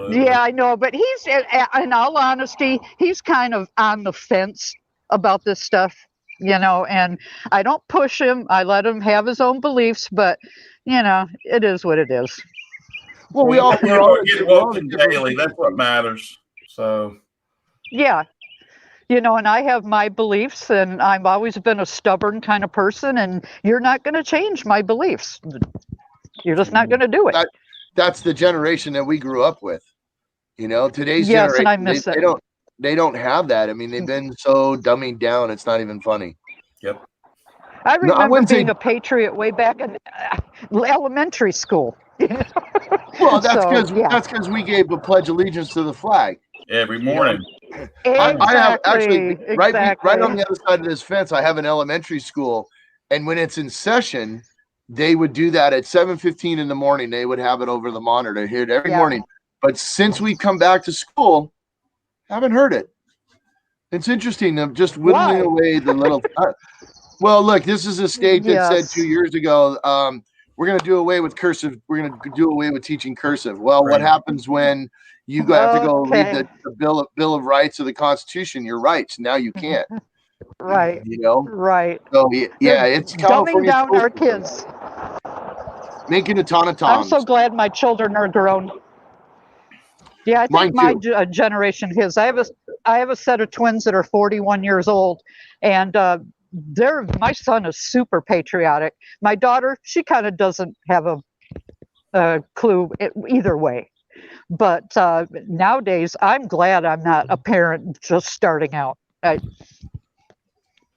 Speaker 7: Yeah, I know, but he's, in all honesty, he's kind of on the fence about this stuff, you know. And I don't push him. I let him have his own beliefs, but you know, it is what it is.
Speaker 8: Well, we're all
Speaker 6: get woken daily. That's what matters. So,
Speaker 7: yeah, you know, and I have my beliefs, and I've always been a stubborn kind of person, and you're not going to change my beliefs. You're just not going to do it.
Speaker 8: That's the generation that we grew up with. You know, today's
Speaker 7: and
Speaker 8: generation,
Speaker 7: I miss it.
Speaker 8: They don't have that. I mean, they've been so dumbing down. It's not even funny.
Speaker 6: Yep.
Speaker 7: I remember being a patriot way back in elementary school.
Speaker 8: Well, that's because we gave the Pledge of Allegiance to the flag
Speaker 6: every morning.
Speaker 7: Exactly,
Speaker 8: I have actually right on the other side of this fence. I have an elementary school, and when it's in session, they would do that at 7:15 in the morning. They would have it over the monitor, hear it every morning. But since we come back to school, haven't heard it. It's interesting. I'm just whittling away the little. Well, look, this is a state that said 2 years ago, we're going to do away with cursive. We're going to do away with teaching cursive. Well, what happens when you have to go read the Bill of Rights of the Constitution? Your rights. Now you can't.
Speaker 7: Right.
Speaker 8: You know.
Speaker 7: Right.
Speaker 8: So yeah, it's
Speaker 7: dumbing down our kids.
Speaker 8: Making a ton of toms.
Speaker 7: I'm so glad my children are grown. Yeah, I think my generation is. I have a set of twins that are 41 years old, and my son is super patriotic. My daughter, she kind of doesn't have a clue either way. But nowadays, I'm glad I'm not a parent just starting out.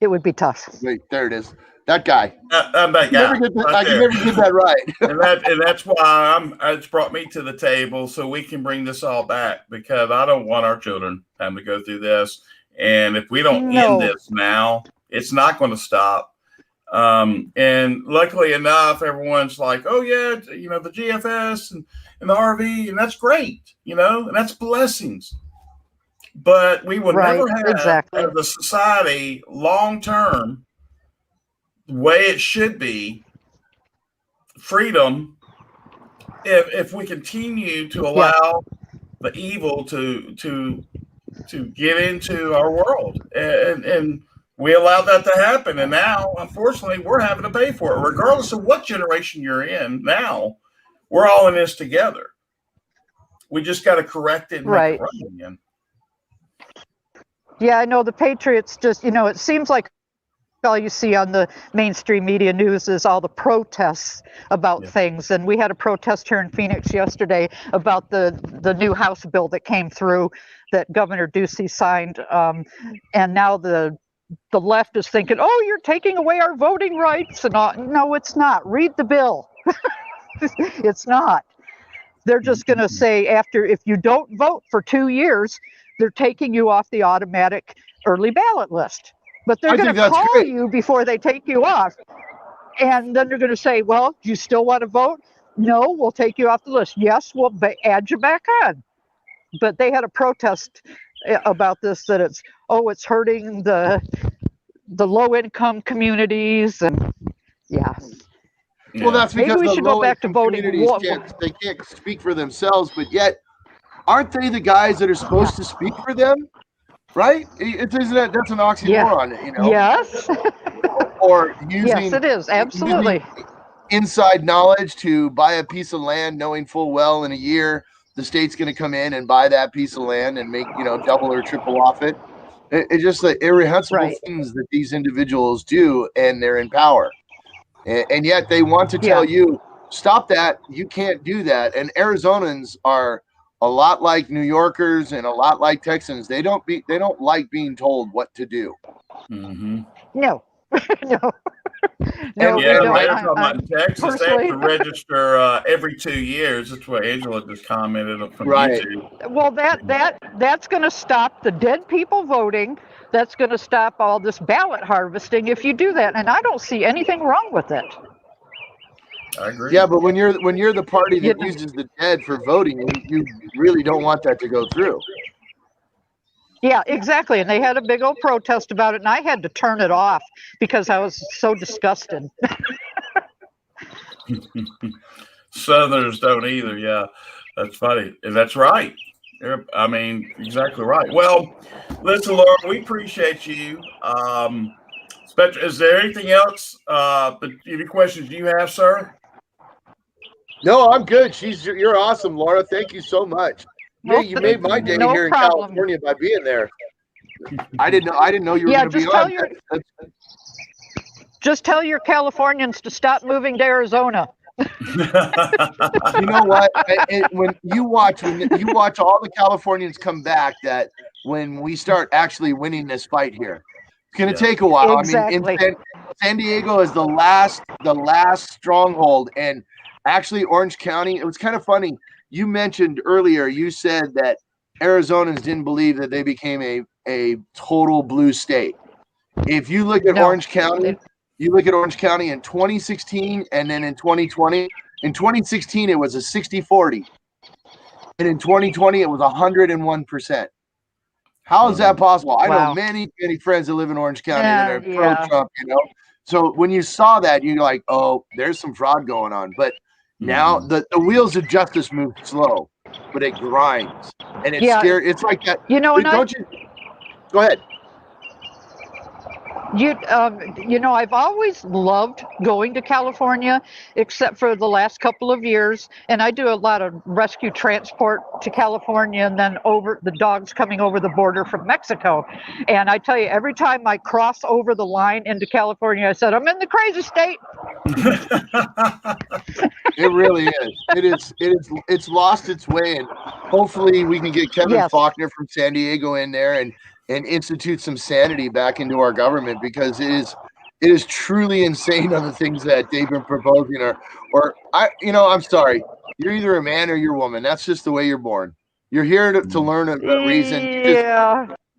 Speaker 7: It would be tough.
Speaker 8: Wait, there it is. That guy.
Speaker 6: I'm that guy.
Speaker 8: I can never get that right.
Speaker 6: and that's why it's brought me to the table so we can bring this all back, because I don't want our children having to go through this. And if we don't end this now, it's not going to stop. And luckily enough, everyone's like, oh yeah, the GFS and the RV, and that's great, and that's blessings. But we will never have the society long term the way it should be, freedom, if we continue to allow the evil to get into our world, and we allowed that to happen. And now, unfortunately, we're having to pay for it, regardless of what generation you're in. Now, we're all in this together. We just got to correct it and make it right again.
Speaker 7: Yeah, I know the Patriots just, it seems like all you see on the mainstream media news is all the protests about things. And we had a protest here in Phoenix yesterday about the new House bill that came through that Governor Ducey signed. And now the left is thinking, oh, you're taking away our voting rights. And all. No, it's not. Read the bill. It's not. They're just going to say if you don't vote for 2 years, they're taking you off the automatic early ballot list. But they're going to call you before they take you off. And then they're going to say, well, do you still want to vote? No, we'll take you off the list. Yes, we'll add you back on. But they had a protest about this, that it's hurting the low-income communities. And
Speaker 8: well, that's because
Speaker 7: maybe we should go back to voting.
Speaker 8: They can't speak for themselves, but yet, aren't they the guys that are supposed to speak for them? Right? That's an oxymoron,
Speaker 7: Yes.
Speaker 8: Or using
Speaker 7: yes, it is. Absolutely.
Speaker 8: Inside knowledge to buy a piece of land, knowing full well in a year the state's going to come in and buy that piece of land and make double or triple off it. It's just the irrehensible things that these individuals do, and they're in power, and yet they want to tell you, stop that. You can't do that. And Arizonans are a lot like New Yorkers and a lot like Texans. They don't like being told what to do.
Speaker 6: Mm-hmm.
Speaker 7: No. No.
Speaker 6: No, in Texas, they have to register every 2 years. That's what Angela just commented from YouTube.
Speaker 7: Well, that's going to stop the dead people voting. That's going to stop all this ballot harvesting if you do that. And I don't see anything wrong with it.
Speaker 6: I agree.
Speaker 8: Yeah, but when you're the party that uses the dead for voting, you really don't want that to go through.
Speaker 7: Yeah, exactly. And they had a big old protest about it, and I had to turn it off because I was so disgusted.
Speaker 6: Southerners don't either. Yeah, that's funny. And that's right. I mean, exactly right. Well, listen, Laura, we appreciate you. Is there anything else? Any questions you have, sir?
Speaker 8: No, I'm good. You're awesome, Laura. Thank you so much. Yeah, you made my day here in California by being there. I didn't know you were going to be on.
Speaker 7: Just tell your Californians to stop moving to Arizona.
Speaker 8: You know what? When you watch all the Californians come back, that when we start actually winning this fight here, it's going to take a while.
Speaker 7: Exactly.
Speaker 8: I mean, San Diego is the last stronghold, and actually Orange County. It was kind of funny. You mentioned earlier, you said that Arizonans didn't believe that they became a total blue state. If you look at Orange County, You look at Orange County in 2016 and then in 2020. In 2016, it was a 60-40. And in 2020, it was 101%. How is that possible? I know many, many friends that live in Orange County that are pro-Trump, you know. So when you saw that, you're like, oh, there's some fraud going on. But now the wheels of justice move slow, but it grinds. And it's scary. It's like that.
Speaker 7: You know,
Speaker 8: don't you? Go ahead.
Speaker 7: You know, I've always loved going to California, except for the last couple of years. And I do a lot of rescue transport to California and then over the dogs coming over the border from Mexico. And I tell you, every time I cross over the line into California, I said, I'm in the crazy state.
Speaker 8: It really is. It's lost its way. And hopefully we can get Kevin Faulconer from San Diego in there and institute some sanity back into our government, because it is truly insane on the things that they've been proposing. I'm sorry, you're either a man or you're a woman. That's just the way you're born. You're here to learn a reason.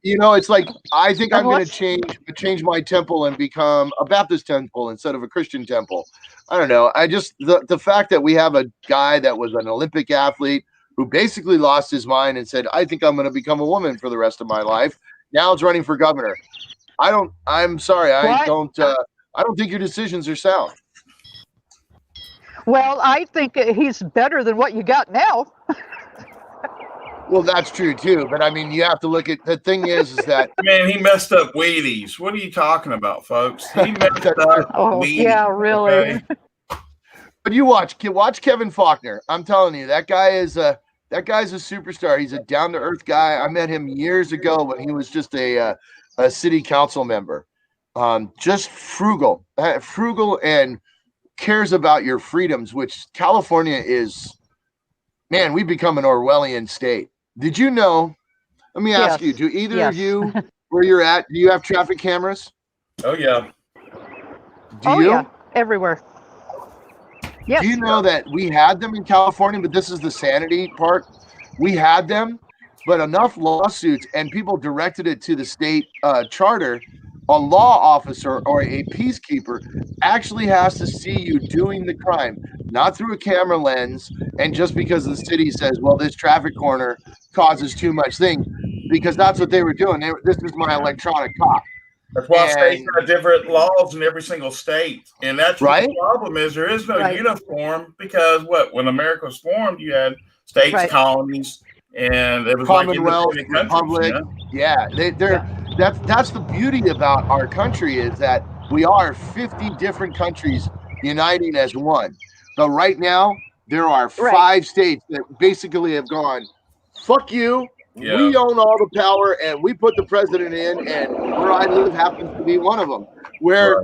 Speaker 8: It's like, I think I'm going to change my temple and become a Baptist temple instead of a Christian temple. I don't know. The fact that we have a guy that was an Olympic athlete who basically lost his mind and said, I think I'm going to become a woman for the rest of my life. Now it's running for governor. I'm sorry. I don't think your decisions are sound.
Speaker 7: Well, I think he's better than what you got now.
Speaker 8: Well, that's true too. But I mean, you have to look at, the thing is that,
Speaker 6: man, he messed up Wheaties. What are you talking about, folks? He messed up Wheaties.
Speaker 7: Yeah, really.
Speaker 6: Okay?
Speaker 8: But you watch Kevin Faulconer. I'm telling you, that guy's a superstar. He's a down-to-earth guy. I met him years ago when he was just a city council member. Just frugal and cares about your freedoms, which California is, man, we've become an Orwellian state. Did you know? Let me ask you, do either of you, where you're at, do you have traffic cameras?
Speaker 6: Oh, yeah.
Speaker 8: Do you?
Speaker 7: Yeah, everywhere. Yes.
Speaker 8: Do you know that we had them in California, but this is the sanity part? We had them, but enough lawsuits and people directed it to the state charter. A law officer or a peacekeeper actually has to see you doing the crime, not through a camera lens. And just because the city says, well, this traffic corner causes too much thing, because that's what they were doing. This is my electronic cop.
Speaker 6: That's why states have different laws in every single state. And that's what the problem is. There is no uniform, because when America was formed, you had states, colonies, and it was
Speaker 8: Commonwealth,
Speaker 6: like
Speaker 8: Republic. Yeah, that's the beauty about our country, is that we are 50 different countries uniting as one. But right now, there are 5 states that basically have gone, fuck you. Yeah. We own all the power, and we put the president in, and where I live happens to be one of them. Where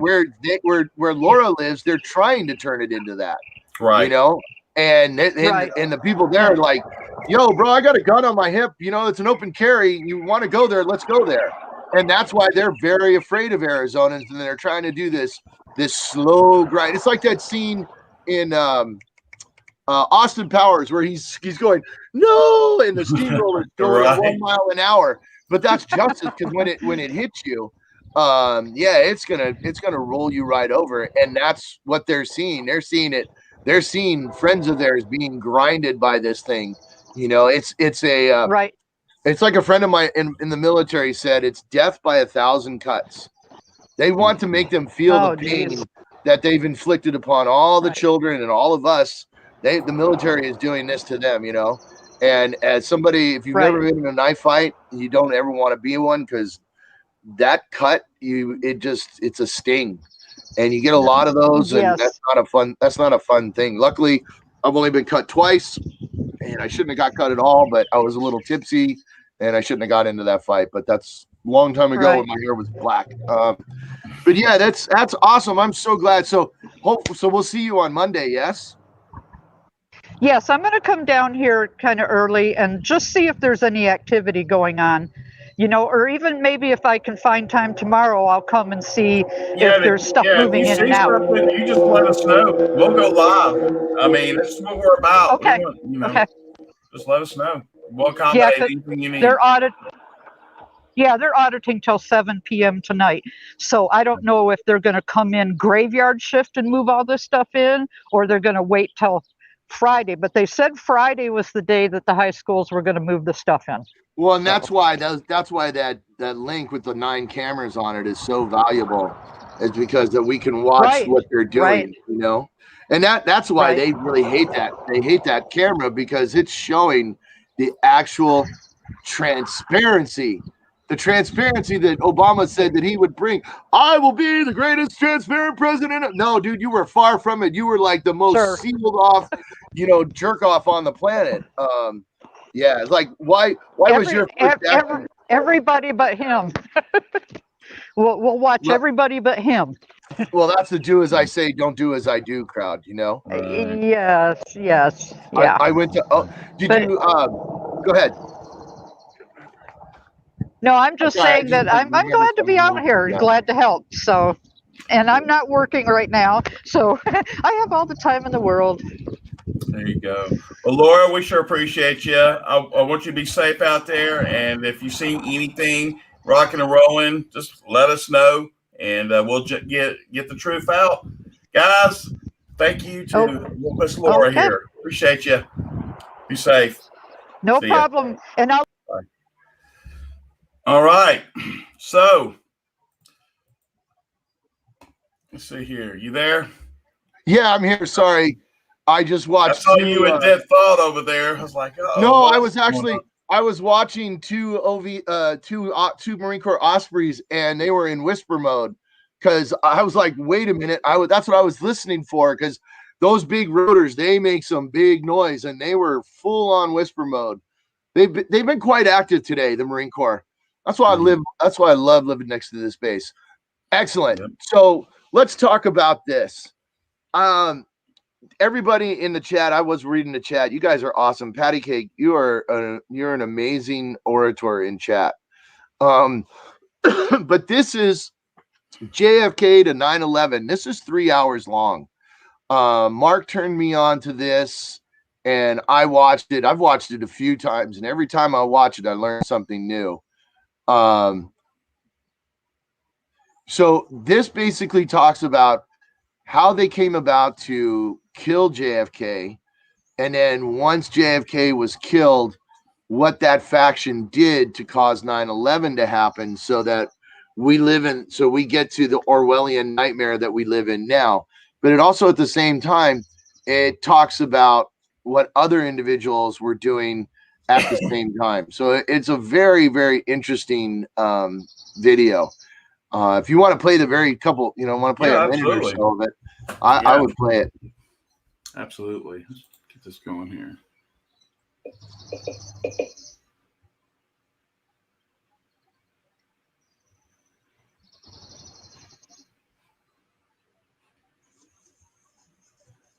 Speaker 8: Laura lives, they're trying to turn it into that. Right. You know? And the people there are like, yo, bro, I got a gun on my hip. You know, it's an open carry. You want to go there? Let's go there. And that's why they're very afraid of Arizonans, and they're trying to do this slow grind. It's like that scene in Austin Powers where he's going, no, and the steamroller is going 1 mile an hour. But that's justice, because when it hits you, it's gonna roll you right over. And that's what they're seeing. They're seeing it. They're seeing friends of theirs being grinded by this thing. You know, it's like a friend of mine in the military said, it's death by 1,000 cuts. They want to make them feel the pain that they've inflicted upon all the children and all of us. The military is doing this to them, you know. And as somebody, if you've never been in a knife fight, you don't ever want to be one, because that cut, it's a sting. And you get a lot of those, and that's not a fun thing. Luckily, I've only been cut twice, and I shouldn't have got cut at all, but I was a little tipsy, and I shouldn't have got into that fight. But that's a long time ago when my hair was black. But yeah, that's awesome. I'm so glad. So we'll see you on Monday, yes?
Speaker 7: Yes, I'm going to come down here kind of early and just see if there's any activity going on. You know, or even maybe if I can find time tomorrow, I'll come and see if there's stuff moving in and out.
Speaker 6: You just let us know. We'll go live. I mean, this is what we're about.
Speaker 7: Okay.
Speaker 6: Just let us know. We'll accommodate anything you need.
Speaker 7: Yeah, they're auditing till 7 p.m. tonight. So I don't know if they're going to come in graveyard shift and move all this stuff in, or they're going to wait till Friday. But they said Friday was the day that the high schools were going to move the stuff in.
Speaker 8: Well, and that's why that link with the 9 cameras on it is so valuable, is because that we can watch what they're doing, you know. And that's why they really hate that. They hate that camera, because it's showing the actual transparency. The transparency that Obama said that he would bring. I will be the greatest transparent president. No, dude, you were far from it. You were like the most sealed off, you know, jerk off on the planet. Yeah, like why was your
Speaker 7: everybody but him? we'll watch everybody but him.
Speaker 8: Well, that's the do as I say, don't do as I do crowd, you know.
Speaker 7: Yes, yeah.
Speaker 8: I went to. Oh, you? Go ahead.
Speaker 7: No, I'm just saying that I'm glad to be out here, glad to help. So, and I'm not working right now, so I have all the time in the world.
Speaker 6: There you go. Well, Laura, we sure appreciate you. I want you to be safe out there, and if you see anything rocking and rolling, just let us know, and we'll get the truth out. Guys, thank you to Miss Laura here. Appreciate you. Be safe.
Speaker 7: No problem. And I'll.
Speaker 6: Bye. All right. So let's see here. You there?
Speaker 8: Yeah, I'm here. Sorry. I just watched.
Speaker 6: I saw you in dead thought over there. I was like, oh.
Speaker 8: No, I was watching two Marine Corps Ospreys, and they were in whisper mode, because I was like, wait a minute. That's what I was listening for, because those big rotors, they make some big noise, and they were full on whisper mode. They've been quite active today, the Marine Corps. That's why that's why I love living next to this base. Excellent. Yep. So let's talk about this. Everybody in the chat, I was reading the chat. You guys are awesome. Patty Cake, you're an amazing orator in chat. But this is JFK to 9/11. This is 3 hours long. Mark turned me on to this, and I watched it. I've watched it a few times, and every time I watch it, I learn something new. So this basically talks about how they came about to kill JFK, and then once JFK was killed, what that faction did to cause 9/11 to happen, so that we get to the Orwellian nightmare that we live in now. But it also, at the same time, it talks about what other individuals were doing at the same time. So it's a very, very interesting video. If you want to play the very couple, want to play a minute or so of it, I would play it.
Speaker 6: Absolutely. Let's get this going here.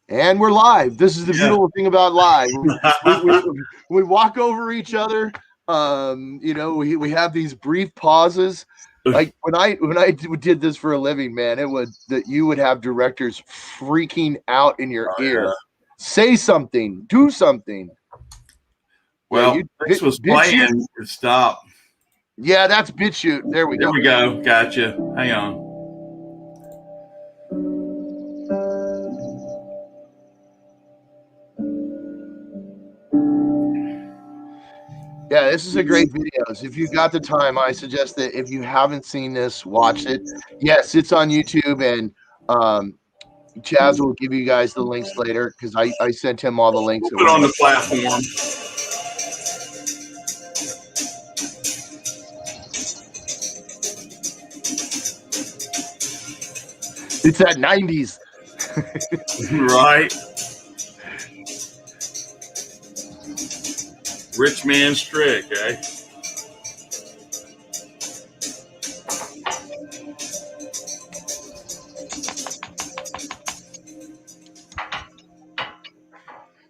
Speaker 8: And we're live. This is the beautiful thing about live. We walk over each other. We have these brief pauses. Like when I did this for a living, man, you would have directors freaking out in your ear. Yeah. Say something, do something.
Speaker 6: Well, this was playing. Stop.
Speaker 8: Yeah, that's Bitchute. There we go.
Speaker 6: There we go. Gotcha. Hang on.
Speaker 8: Yeah, this is a great video. If you've got the time, I suggest that if you haven't seen this, watch it. Yes, it's on YouTube, and Chaz will give you guys the links later, because I sent him all the links.
Speaker 6: We'll put it on the platform.
Speaker 8: It's that 90s.
Speaker 6: Right. Rich man's trick, eh?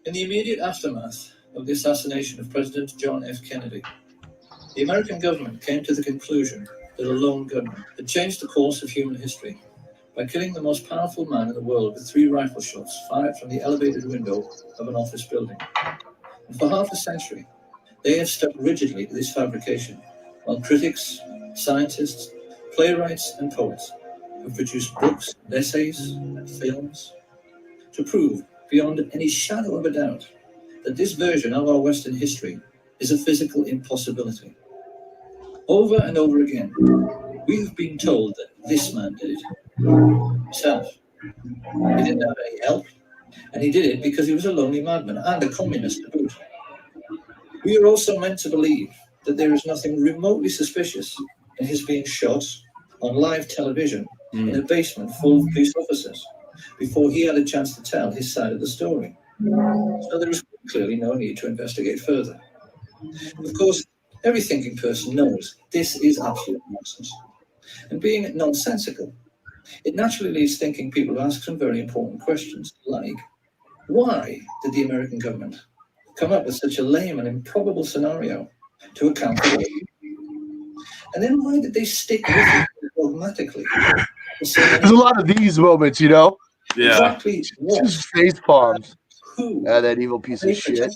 Speaker 9: In the immediate aftermath of the assassination of President John F. Kennedy, the American government came to the conclusion that a lone gunman had changed the course of human history by killing the most powerful man in the world with 3 rifle shots fired from the elevated window of an office building. And for half a century, they have stuck rigidly to this fabrication, while critics, scientists, playwrights, and poets have produced books, essays, and films to prove beyond any shadow of a doubt that this version of our Western history is a physical impossibility. Over and over again, we have been told that this man did it himself. He didn't have any help, and he did it because he was a lonely madman and a communist to boot. We are also meant to believe that there is nothing remotely suspicious in his being shot on live television in a basement full of police officers before he had a chance to tell his side of the story. So there is clearly no need to investigate further. Of course, every thinking person knows this is absolute nonsense. And being nonsensical, it naturally leads thinking people to ask some very important questions, like, why did the American government come up with such a lame and improbable scenario to account for it? And then why did they stick with it dogmatically?
Speaker 8: There's a lot of these moments, you know?
Speaker 6: Yeah.
Speaker 9: Exactly what?
Speaker 8: Just face palms.
Speaker 9: Who?
Speaker 8: That evil piece of shit.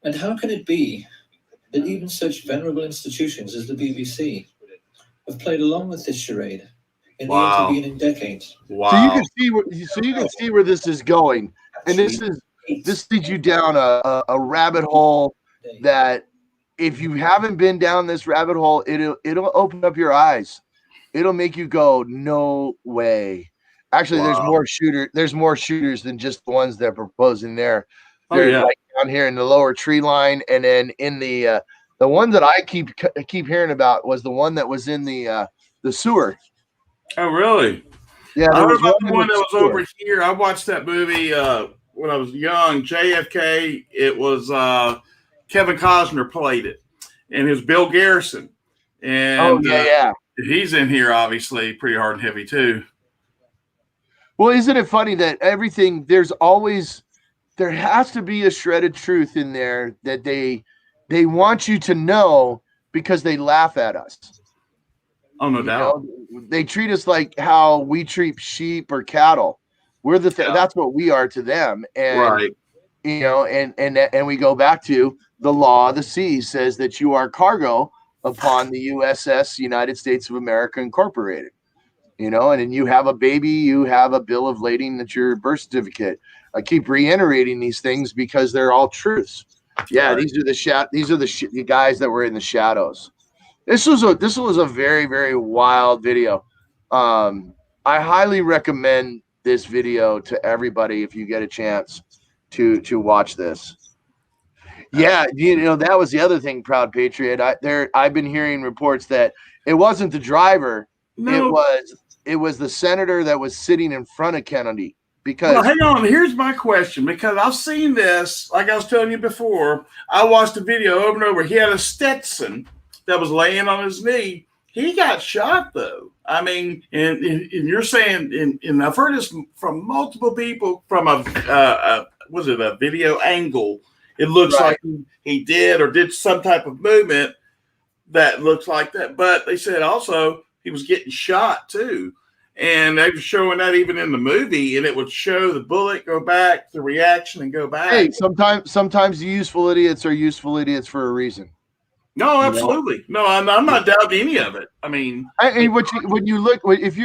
Speaker 9: And how can it be that even such venerable institutions as the BBC have played along with this charade in the intervening decades?
Speaker 6: Wow.
Speaker 8: So you can see where this is going, and this leads you down a rabbit hole that, if you haven't been down this rabbit hole, it'll open up your eyes. It'll make you go, no way. Actually, there's more shooters than just the ones they're proposing there. They're right down here in the lower tree line, and then in the one that I keep hearing about was the one that was in the sewer.
Speaker 6: Oh, really?
Speaker 8: Yeah,
Speaker 6: I heard about the one that was over here. I watched that movie when I was young. JFK. It was Kevin Costner played it, and it was Bill Garrison. And he's in here, obviously, pretty hard and heavy too.
Speaker 8: Well, isn't it funny that everything there has to be a shred of truth in there that they want you to know because they laugh at us.
Speaker 6: Oh, no doubt.
Speaker 8: They treat us like how we treat sheep or cattle. We're that's what we are to them. And and we go back to the law of the sea says that you are cargo upon the USS United States of America Incorporated. And then you have a baby, you have a bill of lading, that's your birth certificate. I keep reiterating these things because they're all truths. Yeah, these are the guys that were in the shadows. This was a very, very wild video. I highly recommend this video to everybody if you get a chance to watch this. Yeah, that was the other thing, Proud Patriot. I've been hearing reports that it wasn't the driver. No. It was the senator that was sitting in front of Kennedy. Because
Speaker 6: hang on, here's my question, because I've seen this, like I was telling you before. I watched the video over and over. He had a Stetson that was laying on his knee. He got shot, though. I mean, and you're saying, and I've heard this from multiple people from a video angle. It looks like he did some type of movement that looks like that. But they said also he was getting shot too. And they were showing that even in the movie, and it would show the bullet go back, the reaction, and go back.
Speaker 8: Hey, sometimes the useful idiots are useful idiots for a reason.
Speaker 6: No, absolutely. No, I'm not doubting any of it. I mean,
Speaker 8: if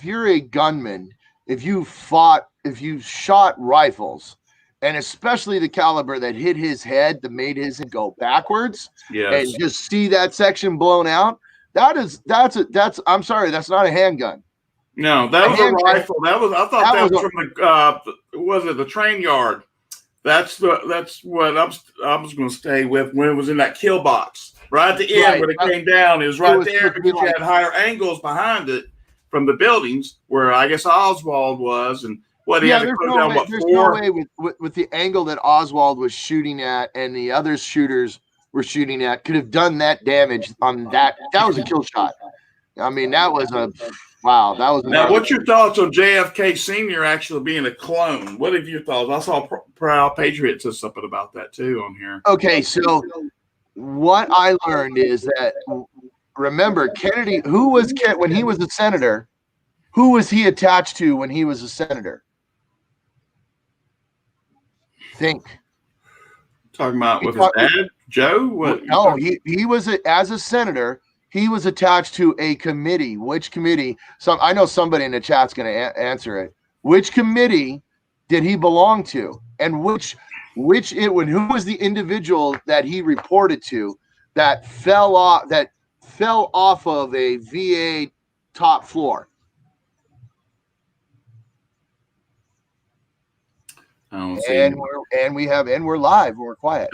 Speaker 8: you're a gunman, if you shot rifles, and especially the caliber that hit his head, that made his head go backwards, and just see that section blown out, I'm sorry, that's not a handgun.
Speaker 6: No, that was a rifle. I thought that was from the train yard. That's what I was going to stay with when it was in that kill box. Right at the end when it came down, it was right there because you had higher angles behind it from the buildings where I guess Oswald was, and he had to put down
Speaker 8: there's no way with the angle that Oswald was shooting at and the other shooters were shooting at could have done that damage on that. That was a kill shot. I mean, that was wow. That was
Speaker 6: now. What's your thoughts on JFK Sr. actually being a clone? What have your thoughts? I saw Proud Patriot said something about that too on here.
Speaker 8: Okay, so what I learned is that, remember, Kennedy, when he was a senator, who was he attached to when he was a senator? Think.
Speaker 6: Talking about with his dad, Joe? What?
Speaker 8: No, he was as a senator. He was attached to a committee. Which committee? I know somebody in the chat's going to answer it. Which committee did he belong to, and who was the individual that he reported to that fell off of a VA top floor? And we're live. We're quiet.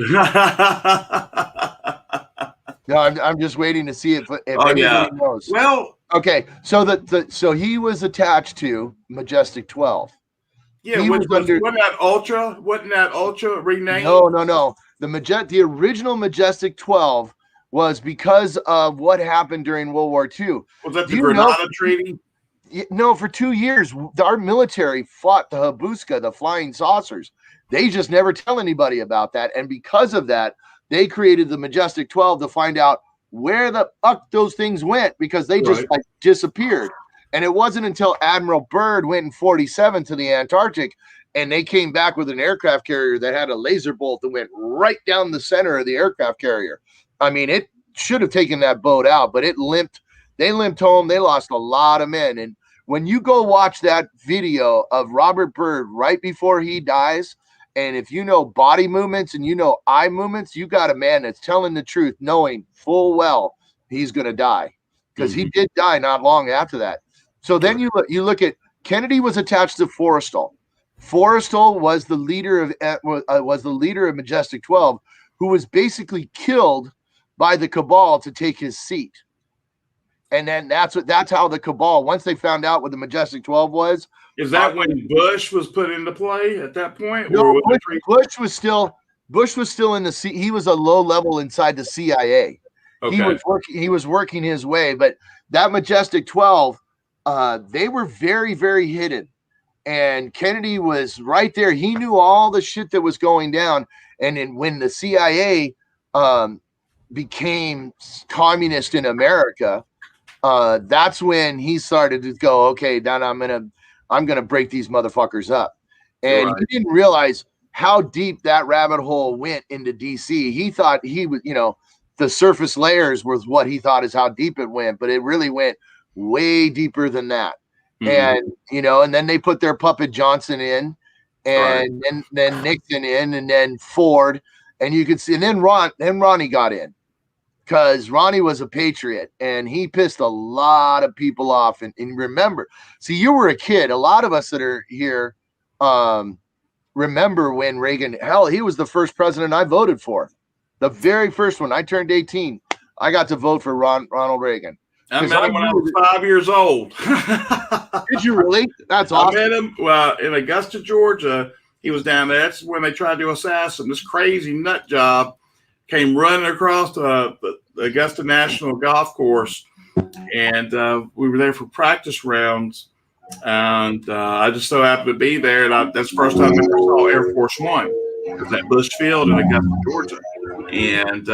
Speaker 8: No, I'm just waiting to see if anybody knows.
Speaker 6: Well,
Speaker 8: okay. So he was attached to Majestic 12.
Speaker 6: Yeah, wasn't that Ultra renamed?
Speaker 8: No. The original Majestic 12 was because of what happened during World War II.
Speaker 6: Was that the Grenada Treaty?
Speaker 8: No, for 2 years, our military fought the Habuska, the flying saucers. They just never tell anybody about that. And because of that, they created the Majestic 12 to find out where the fuck those things went, because they just disappeared. And it wasn't until Admiral Byrd went in 1947 to the Antarctic, and they came back with an aircraft carrier that had a laser bolt that went right down the center of the aircraft carrier. I mean, it should have taken that boat out, but it limped. They limped home. They lost a lot of men. And when you go watch that video of Robert Byrd right before he dies, and if you know body movements and you know eye movements, you got a man that's telling the truth, knowing full well he's going to die, because he did die not long after that. So then you look at Kennedy was attached to Forrestal. Forrestal was the leader of Majestic 12, who was basically killed by the cabal to take his seat. And then that's how the cabal, once they found out what the Majestic 12 was.
Speaker 6: Is that when Bush was put into play at that point?
Speaker 8: No, Bush was still in the C. He was a low level inside the CIA. Okay. He was working his way, but that Majestic 12, they were very, very hidden. And Kennedy was right there. He knew all the shit that was going down. And then when the CIA became communist in America, that's when he started to go, okay, now I'm gonna break these motherfuckers up. And he didn't realize how deep that rabbit hole went into DC. He thought he was, the surface layers was what he thought is how deep it went, but it really went way deeper than that. And and then they put their puppet Johnson in, and then Nixon in, and then Ford, and you could see, and then Ronnie got in, because Ronnie was a patriot and he pissed a lot of people off. And remember, see, you were a kid. A lot of us that are here remember when Reagan, he was the first president I voted for. The very first one. I turned 18. I got to vote for Ronald Reagan.
Speaker 6: I met him when I was 5 years old.
Speaker 8: Did you really? That's awesome.
Speaker 6: I met him in Augusta, Georgia. He was down there. That's when they tried to assassinate him. This crazy nut job came running across the Augusta National Golf Course, and we were there for practice rounds. And I just so happened to be there, and that's the first time I ever saw Air Force One. It was at Bush Field in Augusta, Georgia, and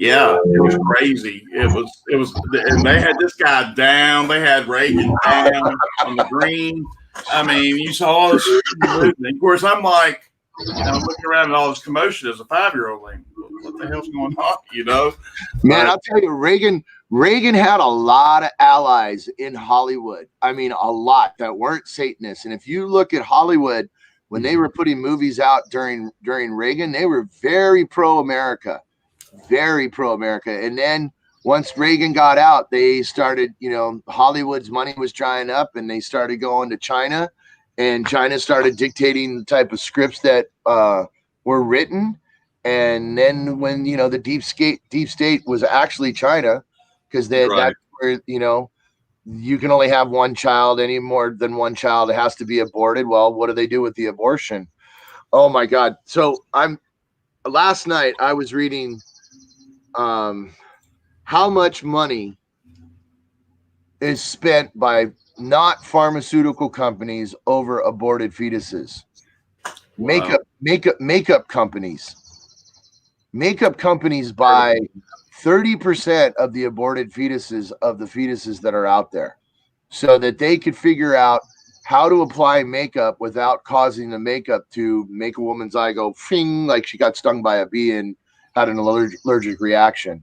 Speaker 6: it was crazy. It was, and they had this guy down. They had Reagan down on the green. I mean, you saw all this movement. Of course, I'm like, looking around at all this commotion as a 5-year-old, like, what the hell's going on?
Speaker 8: Man, I'll tell you, Reagan had a lot of allies in Hollywood. I mean, a lot that weren't Satanists. And if you look at Hollywood, when they were putting movies out during Reagan, they were very pro-America. Very pro-America. And then once Reagan got out, they started, Hollywood's money was drying up, and they started going to China, and China started dictating the type of scripts that were written. And then when, the deep state was actually China, because that's where, you can only have one child. Any more than one child, it has to be aborted. Well, what do they do with the abortion? Oh my God. So last night I was reading how much money is spent by not pharmaceutical companies over aborted fetuses. Wow. Makeup companies buy 30% of the aborted fetuses that are out there, so that they could figure out how to apply makeup without causing the makeup to make a woman's eye go fing, like she got stung by a bee and had an allergic reaction.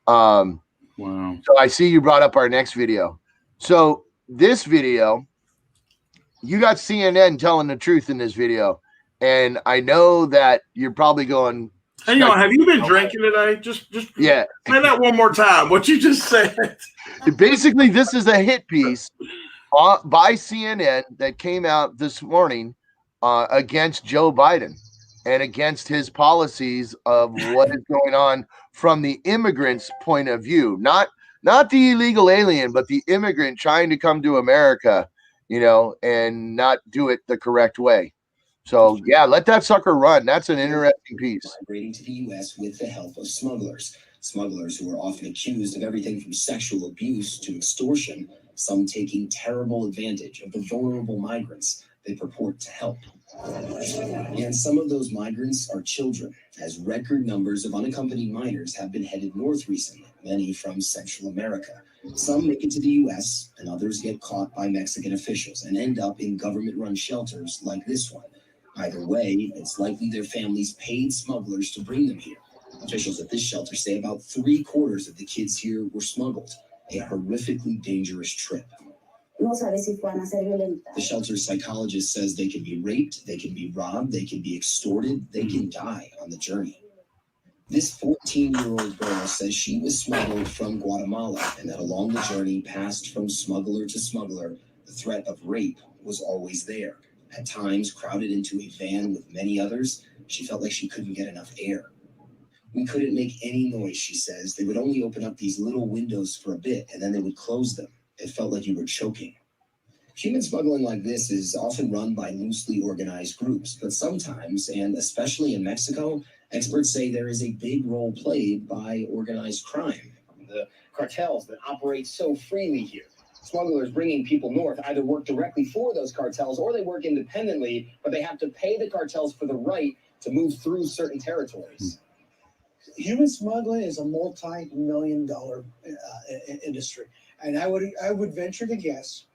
Speaker 6: Wow.
Speaker 8: So I see you brought up our next video. So this video, you got CNN telling the truth in this video. And I know that you're probably going,
Speaker 6: hang on, have you been drinking today? Just
Speaker 8: yeah.
Speaker 6: Say that one more time. What you just said.
Speaker 8: Basically, this is a hit piece by CNN that came out this morning against Joe Biden and against his policies of what is going on from the immigrant's point of view, not the illegal alien, but the immigrant trying to come to America, you know, and not do it the correct way. So yeah, let that sucker run. That's an interesting piece.
Speaker 10: Migrating to the U.S. with the help of smugglers who are often accused of everything from sexual abuse to extortion, some taking terrible advantage of the vulnerable migrants they purport to help. And some of those migrants are children, as record numbers of unaccompanied minors have been headed north recently, many from Central America. Some make it to the U.S., and others get caught by Mexican officials and end up in government-run shelters like this one. Either way, it's likely their families paid smugglers to bring them here. Officials at this shelter say about 3/4 of the kids here were smuggled, a horrifically dangerous trip. The shelter's psychologist says they can be raped, they can be robbed, they can be extorted, they can die on the journey. This 14-year-old girl says she was smuggled from Guatemala and that along the journey passed from smuggler to smuggler, the threat of rape was always there. At times, crowded into a van with many others, she felt like she couldn't get enough air. We couldn't make any noise, she says. They would only open up these little windows for a bit, and then they would close them. It felt like you were choking. Human smuggling like this is often run by loosely organized groups, but sometimes, and especially in Mexico, experts say there is a big role played by organized crime. The cartels that operate so freely here. Smugglers bringing people north either work directly for those cartels or they work independently, but they have to pay the cartels for the right to move through certain territories.
Speaker 11: Human smuggling is a multi-million-dollar industry, and I would venture to guess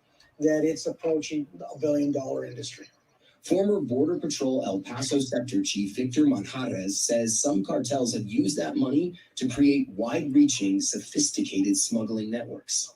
Speaker 11: that it's approaching $1 billion industry.
Speaker 10: Former Border Patrol El Paso Sector Chief Victor Manjarres says some cartels have used that money to create wide-reaching, sophisticated smuggling networks.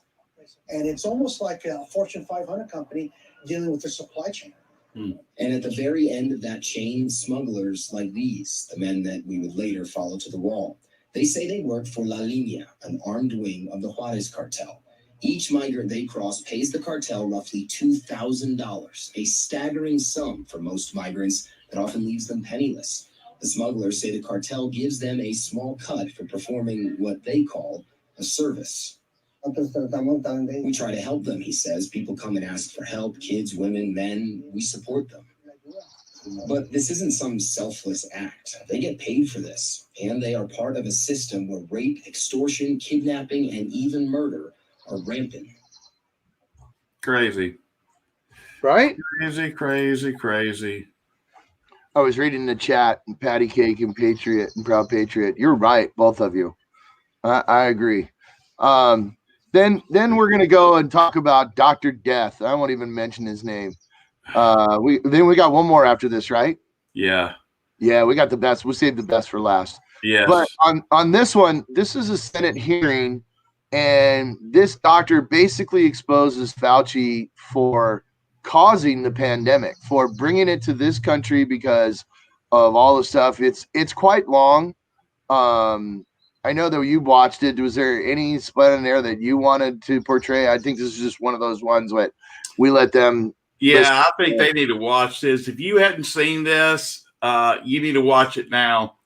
Speaker 11: And it's almost like a Fortune 500 company dealing with their supply chain.
Speaker 10: And at the very end of that chain, smugglers like these, the men that we would later follow to the wall, they say they work for La Línea, an armed wing of the Juarez cartel. Each migrant they cross pays the cartel roughly $2,000, a staggering sum for most migrants that often leaves them penniless. The smugglers say the cartel gives them a small cut for performing what they call a service. We try to help them, he says. People come and ask for help, kids, women, men. We support them. But this isn't some selfless act. They get paid for this, and they are part of a system where rape, extortion, kidnapping, and even murder are rampant.
Speaker 6: Crazy.
Speaker 8: Right?
Speaker 6: Crazy.
Speaker 8: I was reading the chat, and Patty Cake and Patriot and Proud Patriot. You're right, both of you. I agree. Then we're gonna go and talk about Dr. Death. I won't even mention his name. We got one more after this, right?
Speaker 6: Yeah,
Speaker 8: we got the best. We'll save the best for last.
Speaker 6: Yeah.
Speaker 8: But on this one, this is a Senate hearing, and this doctor basically exposes Fauci for causing the pandemic, for bringing it to this country because of all the stuff. It's quite long. I know that you watched it. Was there any spot in there that you wanted to portray? I think this is just one of those ones that we let them.
Speaker 6: Yeah, I think they need to watch this. If you hadn't seen this, you need to watch it now.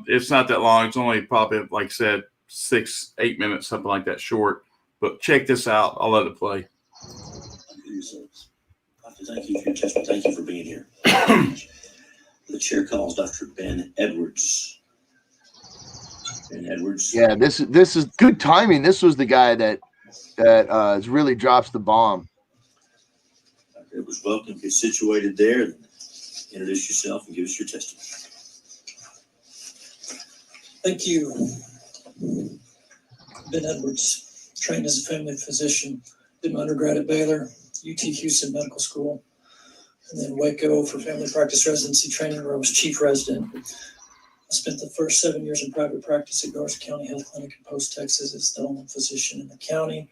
Speaker 6: It's not that long. It's only probably, like I said, 6-8 minutes, something like that short. But check this out. I'll let it play.
Speaker 12: Thank you for your testimony. Thank you for being here. The chair calls Dr. Ben Edwards.
Speaker 8: Yeah, this is good timing. This was the guy that really drops the bomb.
Speaker 12: Dr. Edwards, welcome. Get situated there. Introduce yourself and give us your testimony.
Speaker 9: Thank you. Ben Edwards, trained as a family physician, did my undergrad at Baylor, UT Houston Medical School, and then Waco for family practice residency training, where I was chief resident. I spent the first 7 years in private practice at Garza County Health Clinic in Post, Texas, as the only physician in the county.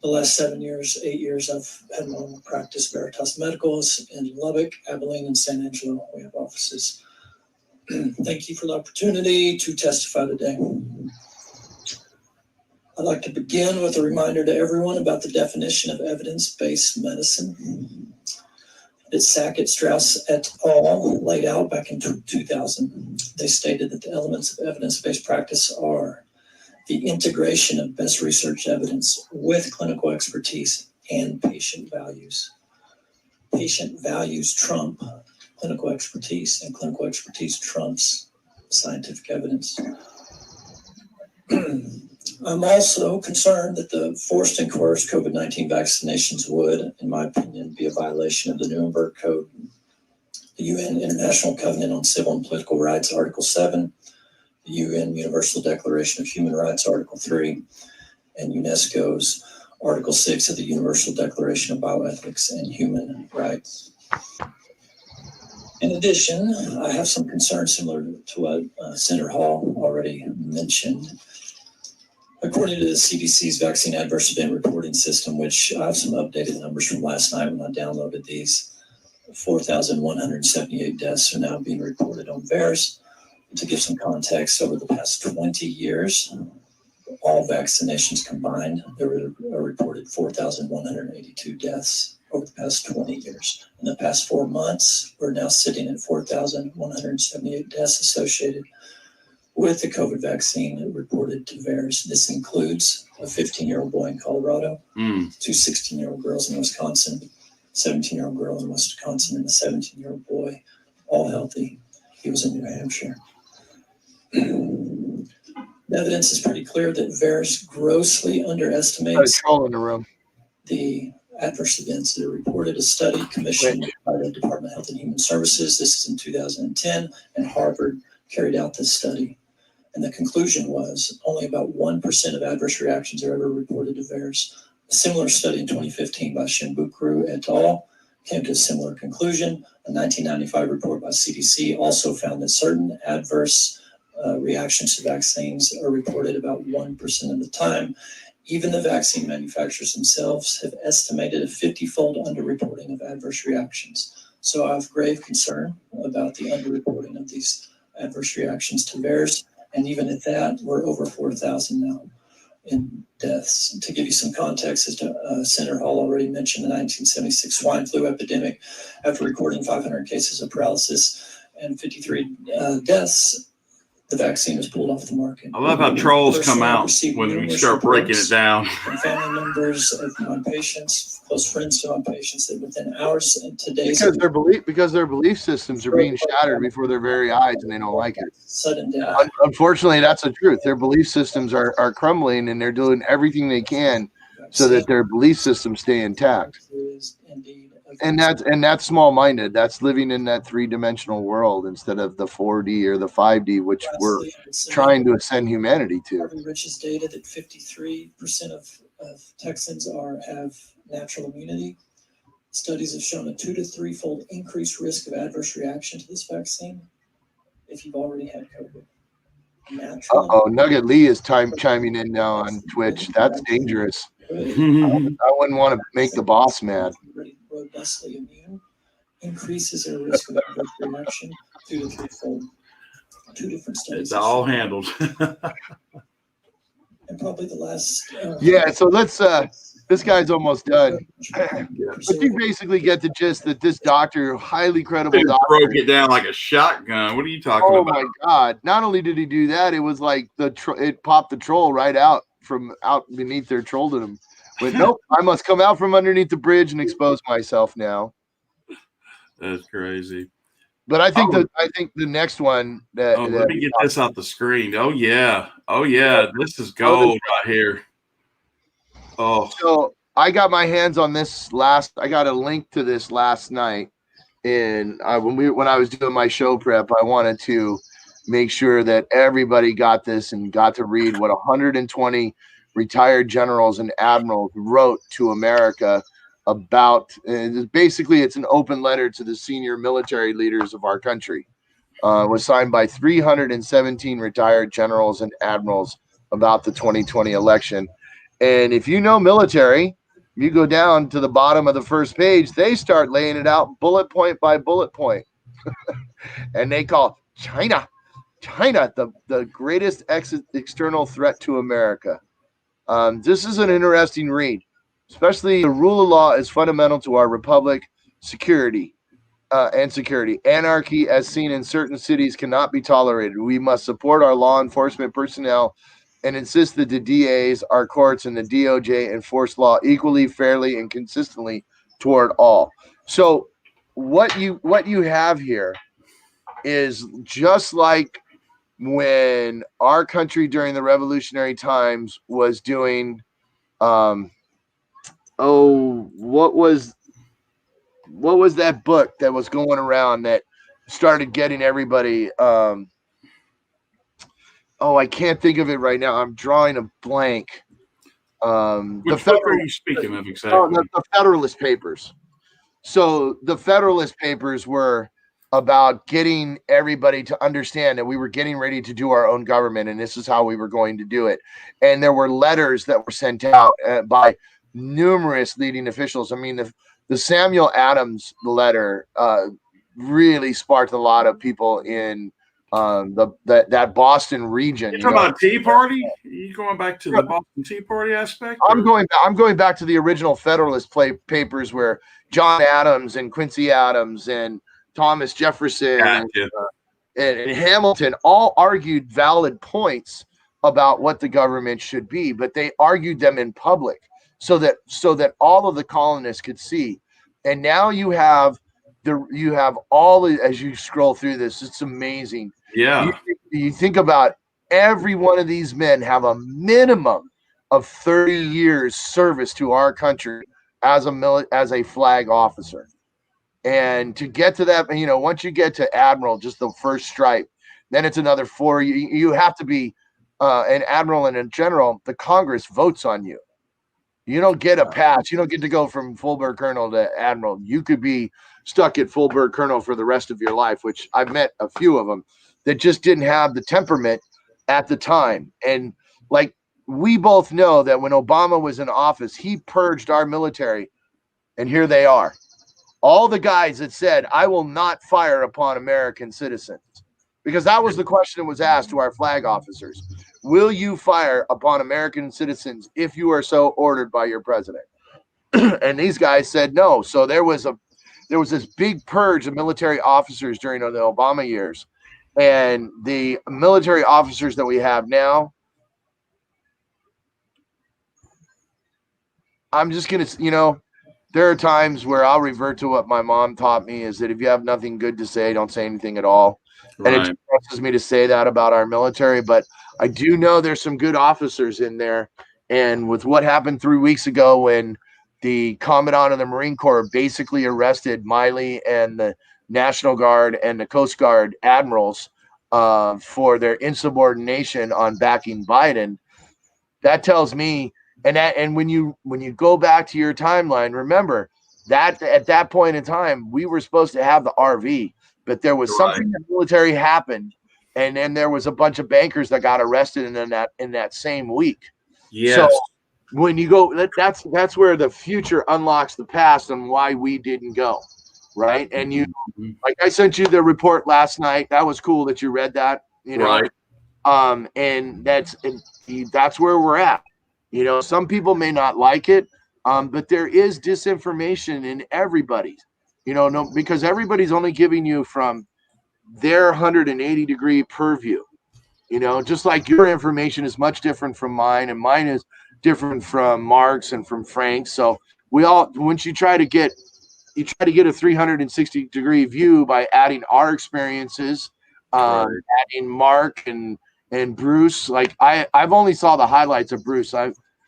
Speaker 9: The last 8 years, I've had my own practice, Veritas Medicals, in Lubbock, Abilene, and San Angelo. We have offices. Thank you for the opportunity to testify today. I'd like to begin with a reminder to everyone about the definition of evidence-based medicine. It's Sackett, Strauss et al. Laid out back in 2000. They stated that the elements of evidence-based practice are the integration of best research evidence with clinical expertise and patient values. Patient values trump clinical expertise, and clinical expertise trumps scientific evidence. I'm also concerned that the forced and coerced COVID-19 vaccinations would, in my opinion, be a violation of the Nuremberg Code, the UN International Covenant on Civil and Political Rights, Article 7, the UN Universal Declaration of Human Rights, Article 3, and UNESCO's Article 6 of the Universal Declaration of Bioethics and Human Rights. In addition, I have some concerns similar to what Senator Hall already mentioned. According to the CDC's vaccine adverse event reporting system, which I have some updated numbers from last night when I downloaded these, 4,178 deaths are now being reported on VAERS. To give some context, over the past 20 years, all vaccinations combined, there were reported 4,182 deaths over the past 20 years. In the past 4 months, we're now sitting at 4,178 deaths associated with the COVID vaccine reported to VAERS. This includes a 15-year-old boy in Colorado, 2 16-year-old girls in Wisconsin, 17-year-old girl in Wisconsin, and a 17-year-old boy, all healthy. He was in New Hampshire. The evidence is pretty clear that VAERS grossly underestimates the adverse events that are reported. A study commissioned by the Department of Health and Human Services, this is in 2010, and Harvard carried out this study. And the conclusion was only about 1% of adverse reactions are ever reported to VAERS. A similar study in 2015 by Shimbukru et al. Came to a similar conclusion. A 1995 report by CDC also found that certain adverse reactions to vaccines are reported about 1% of the time. Even the vaccine manufacturers themselves have estimated a 50-fold underreporting of adverse reactions. So I have grave concern about the underreporting of these adverse reactions to VAERS. And even at that, we're over 4,000 now in deaths. To give you some context, as Senator Hall already mentioned, the 1976 swine flu epidemic, after recording 500 cases of paralysis and 53 deaths, the vaccine was pulled off the market.
Speaker 6: I love how trolls come out when we start breaking it down.
Speaker 9: From family members of my patients, close friends to my patients, that within hours and today's
Speaker 8: because their belief systems are being shattered before their very eyes, and they don't like it.
Speaker 9: Sudden death.
Speaker 8: Unfortunately, that's the truth. Their belief systems are crumbling, and they're doing everything they can so that their belief systems stay intact. And that's small-minded. That's living in that 3-dimensional world instead of the 4D or the 5D, which we're trying to ascend humanity to.
Speaker 9: Harvard Rich's data that 53% of Texans have natural immunity. Studies have shown a 2 to 3-fold increased risk of adverse reaction to this vaccine if you've already had COVID.
Speaker 8: Nugget Lee is chiming in now on Twitch. That's dangerous. I wouldn't want to make the boss mad.
Speaker 9: Robustly immune increases their risk of adverse reaction 2 to 3-fold. 2 different studies.
Speaker 6: It's all handled.
Speaker 9: And probably the last.
Speaker 8: So let's. This guy's almost done. But you basically get the gist that this doctor, highly credible doctor,
Speaker 6: broke it down like a shotgun. What are you talking about?
Speaker 8: Oh my God! Not only did he do that, it was like it popped the troll right out from out beneath their trolldom. But nope, I must come out from underneath the bridge and expose myself now.
Speaker 6: That's crazy.
Speaker 8: But I think the next one that
Speaker 6: let me get this off the screen. Oh yeah. This is gold right here. Oh,
Speaker 8: so I got my hands on this I got a link to this last night, and when I was doing my show prep, I wanted to make sure that everybody got this and got to read what 120 retired generals and admirals wrote to America about basically it's an open letter to the senior military leaders of our country. Was signed by 317 retired generals and admirals about the 2020 election. And if you know military, you go down to the bottom of the first page, they start laying it out bullet point by bullet point. And they call China the greatest external threat to America. This is an interesting read, especially the rule of law is fundamental to our republic, security. Anarchy, as seen in certain cities, cannot be tolerated. We must support our law enforcement personnel and insist that the DAs, our courts, and the DOJ enforce law equally, fairly, and consistently toward all. So what you have here is just like when our country during the revolutionary times was doing what was that book that was going around that started getting everybody I can't think of it right now. I'm drawing a blank.
Speaker 6: Which book are you speaking of exactly?
Speaker 8: The Federalist Papers. So the Federalist Papers were about getting everybody to understand that we were getting ready to do our own government, and this is how we were going to do it. And there were letters that were sent out by numerous leading officials. I mean, the Samuel Adams letter really sparked a lot of people in that Boston region.
Speaker 6: You're talking about Tea Party? Are you going back to the Boston Tea Party aspect?
Speaker 8: I'm going back to the original Federalist papers where John Adams and Quincy Adams and Thomas Jefferson and Hamilton all argued valid points about what the government should be, but they argued them in public so that all of the colonists could see. And now you have all, as you scroll through this, it's amazing.
Speaker 6: Yeah.
Speaker 8: You think about every one of these men have a minimum of 30 years service to our country as a flag officer. And to get to that, once you get to admiral, just the first stripe, then it's another 4. You have to be an admiral and a general. The Congress votes on you. You don't get a pass. You don't get to go from full bird colonel to admiral. You could be stuck at full bird colonel for the rest of your life, which I've met a few of them that just didn't have the temperament at the time. And like we both know that when Obama was in office, he purged our military, and here they are. All the guys that said, I will not fire upon American citizens, because that was the question that was asked to our flag officers. Will you fire upon American citizens if you are so ordered by your president? And these guys said no. So there was this big purge of military officers during the Obama years. And the military officers that we have now, I'm just going to, there are times where I'll revert to what my mom taught me, is that if you have nothing good to say, don't say anything at all. Right. And it stresses me to say that about our military, but I do know there's some good officers in there. And with what happened 3 weeks ago when the Commandant of the Marine Corps basically arrested Miley and the National Guard and the Coast Guard admirals for their insubordination on backing Biden, that tells me, and when you go back to your timeline, remember that at that point in time, we were supposed to have the RV, but there was something in the military happened, and then there was a bunch of bankers that got arrested in that same week.
Speaker 6: Yes.
Speaker 8: So when you go, that's where the future unlocks the past and why we didn't go, right? And like I sent you the report last night. That was cool that you read that,
Speaker 6: Right.
Speaker 8: And that's where we're at. Some people may not like it, but there is disinformation in everybody, because everybody's only giving you from their 180-degree purview, just like your information is much different from mine, and mine is different from Mark's and from Frank's. So once you try to get a 360-degree view by adding our experiences, adding Mark and Bruce. Like I've only saw the highlights of Bruce.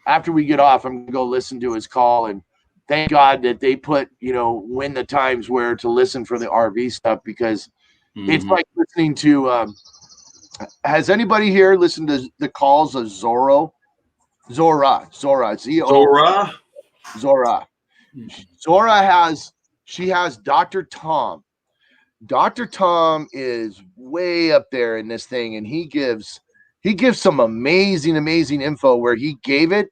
Speaker 8: After we get off, I'm gonna go listen to his call, and thank God that they put when the times where to listen for the RV stuff, because it's like listening to. Has anybody here listened to the calls of Zora? Zora. Zora has Dr. Tom. Dr. Tom is way up there in this thing, and he gives some amazing info where he gave it,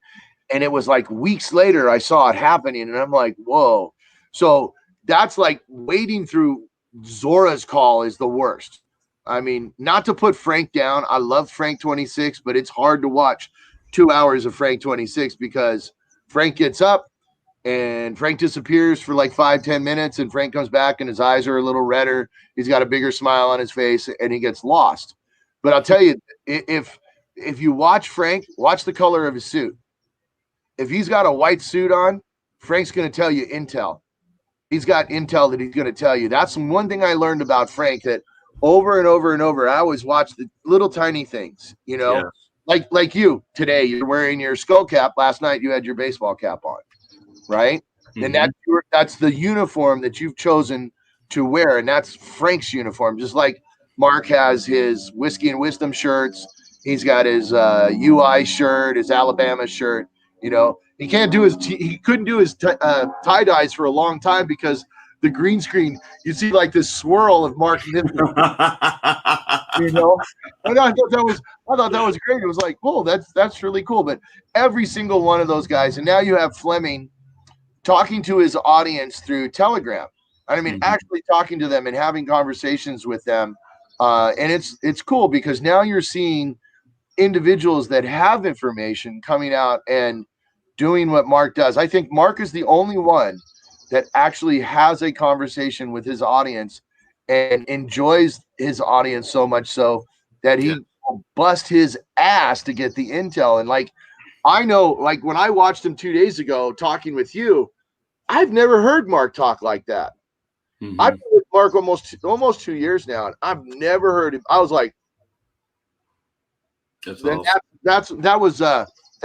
Speaker 8: and it was like weeks later I saw it happening, and I'm like, whoa. So that's like waiting through Zora's call is the worst. I mean, not to put Frank down. I love Frank 26, but it's hard to watch 2 hours of Frank 26 because Frank gets up and Frank disappears for like 5-10 minutes, and Frank comes back and his eyes are a little redder. He's got a bigger smile on his face, and he gets lost. But I'll tell you, if you watch Frank, watch the color of his suit. If he's got a white suit on, Frank's going to tell you intel. He's got intel that he's going to tell you. That's one thing I learned about Frank, that over and over and over, I always watch the little tiny things, you know, like you today, you're wearing your skull cap. Last night you had your baseball cap on, right? And that's the uniform that you've chosen to wear, and that's Frank's uniform. Just like Mark has his Whiskey and Wisdom shirts, he's got his UI shirt, his Alabama shirt. You know, he couldn't do his tie dyes for a long time because the green screen, you see like this swirl of Mark Niven. You know, and I thought that was great. It was like, oh, that's really cool. But every single one of those guys, and now you have Fleming talking to his audience through Telegram. I mean, actually talking to them and having conversations with them, and it's cool because now you're seeing individuals that have information coming out and doing what Mark does. I think Mark is the only one that actually has a conversation with his audience and enjoys his audience so much so that he will bust his ass to get the intel. And like, I know, like when I watched him 2 days ago talking with you, I've never heard Mark talk like that. I've been with Mark almost 2 years now, and I've never heard him. I was like, that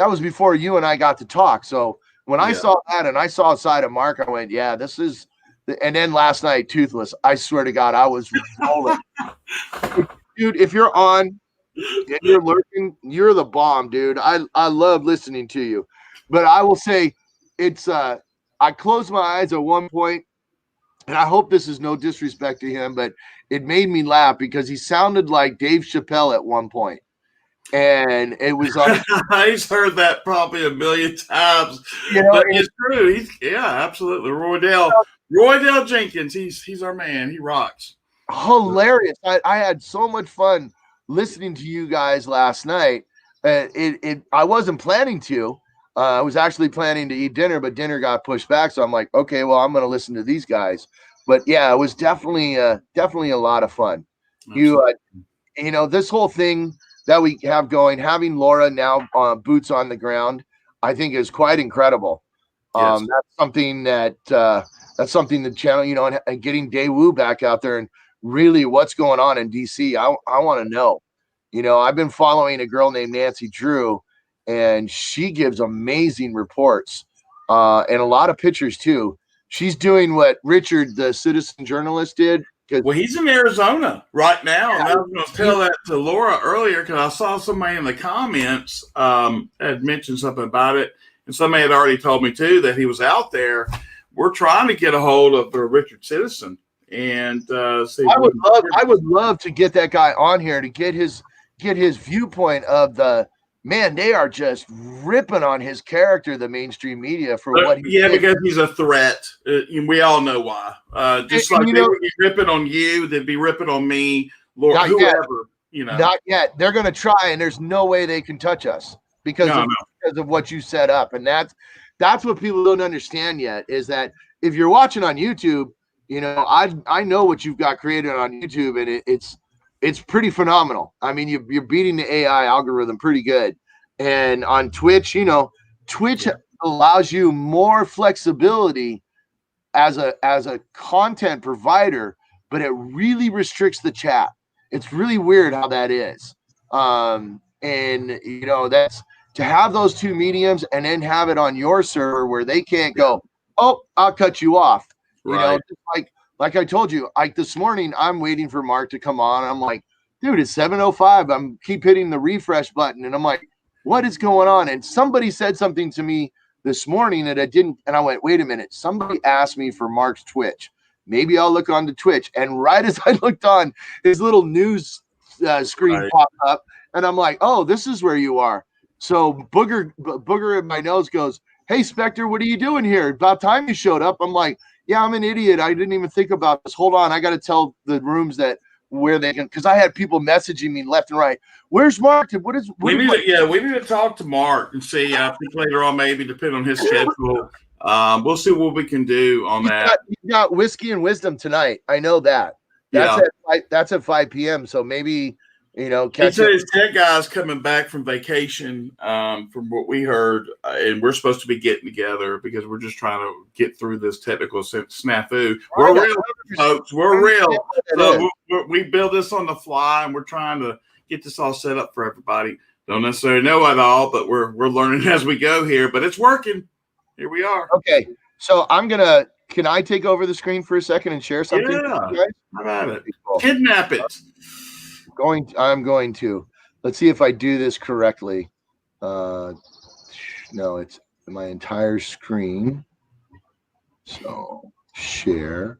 Speaker 8: was before you and I got to talk. So when I saw that and I saw a side of Mark, I went, yeah, this is. And then last night, Toothless, I swear to God, I was rolling. Dude, if you're on and you're lurking, you're the bomb, dude. I love listening to you. But I will say it's I closed my eyes at one point, and I hope this is no disrespect to him, but it made me laugh because he sounded like Dave Chappelle at one point. And it was on.
Speaker 6: He's heard that probably a million times. You know, but it's true. Absolutely. Roydell Jenkins. He's our man. He rocks.
Speaker 8: Hilarious. I had so much fun listening to you guys last night. I wasn't planning to. I was actually planning to eat dinner, but dinner got pushed back. So I'm like, okay, well, I'm going to listen to these guys. But yeah, it was definitely a lot of fun. Absolutely. You know, this whole thing that we have going, having Laura now boots on the ground, I think is quite incredible. Yes. That's something the channel, you know, and getting Daewoo back out there and really what's going on in DC. I want to know. You know, I've been following a girl named Nancy Drew, and she gives amazing reports and a lot of pictures too. She's doing what Richard, the citizen journalist, did.
Speaker 6: Well, he's in Arizona right now, and I was going to tell that to Laura earlier because I saw somebody in the comments had mentioned something about it, and somebody had already told me too that he was out there. We're trying to get a hold of Richard Citizen and see.
Speaker 8: I would love to get that guy on here to get his viewpoint of the. Man, they are just ripping on his character, the mainstream media, for what he did.
Speaker 6: Because he's a threat. We all know why. Just like they would be ripping on you, they'd be ripping on me, Lord, whoever. You know,
Speaker 8: not yet. They're going to try, and there's no way they can touch us because of what you set up. And that's what people don't understand yet is that if you're watching on YouTube, you know, I know what you've got created on YouTube, and it's pretty phenomenal. I mean, you're beating the AI algorithm pretty good. And on Twitch, you know, Twitch allows you more flexibility as a content provider, but it really restricts the chat. It's really weird how that is. And, you know, that's to have those two mediums and then have it on your server where they can't go, oh, I'll cut you off. You know, just like I told you, like this morning, I'm waiting for Mark to come on. I'm like, dude, it's 7:05. I'm keep hitting the refresh button. And I'm like, what is going on? And somebody said something to me this morning and I didn't. And I went, wait a minute. Somebody asked me for Mark's Twitch. Maybe I'll look on to Twitch. And right as I looked on, his little news screen popped up. And I'm like, oh, this is where you are. So Booger in my nose goes, hey, Spectre, what are you doing here? About time you showed up. I'm like, yeah, I'm an idiot. I didn't even think about this. Hold on. I got to tell the rooms that where they can, because I had people messaging me left and right. Where's Mark?
Speaker 6: We need to talk to Mark and see. I think later on, maybe depending on his schedule, we'll see what we can do on that.
Speaker 8: You got Whiskey and Wisdom tonight. I know that. That's at 5 p.m. So maybe catch up.
Speaker 6: His tech guy's coming back from vacation, from what we heard, and we're supposed to be getting together because we're just trying to get through this technical snafu. We're real, folks. We're real. So we build this on the fly, and we're trying to get this all set up for everybody. Don't necessarily know it all, but we're learning as we go here. But it's working. Here we are.
Speaker 8: Okay, so can I take over the screen for a second and share something?
Speaker 6: Yeah, how about it? Kidnap it.
Speaker 8: I'm going to. Let's see if I do this correctly. No, it's my entire screen. So share.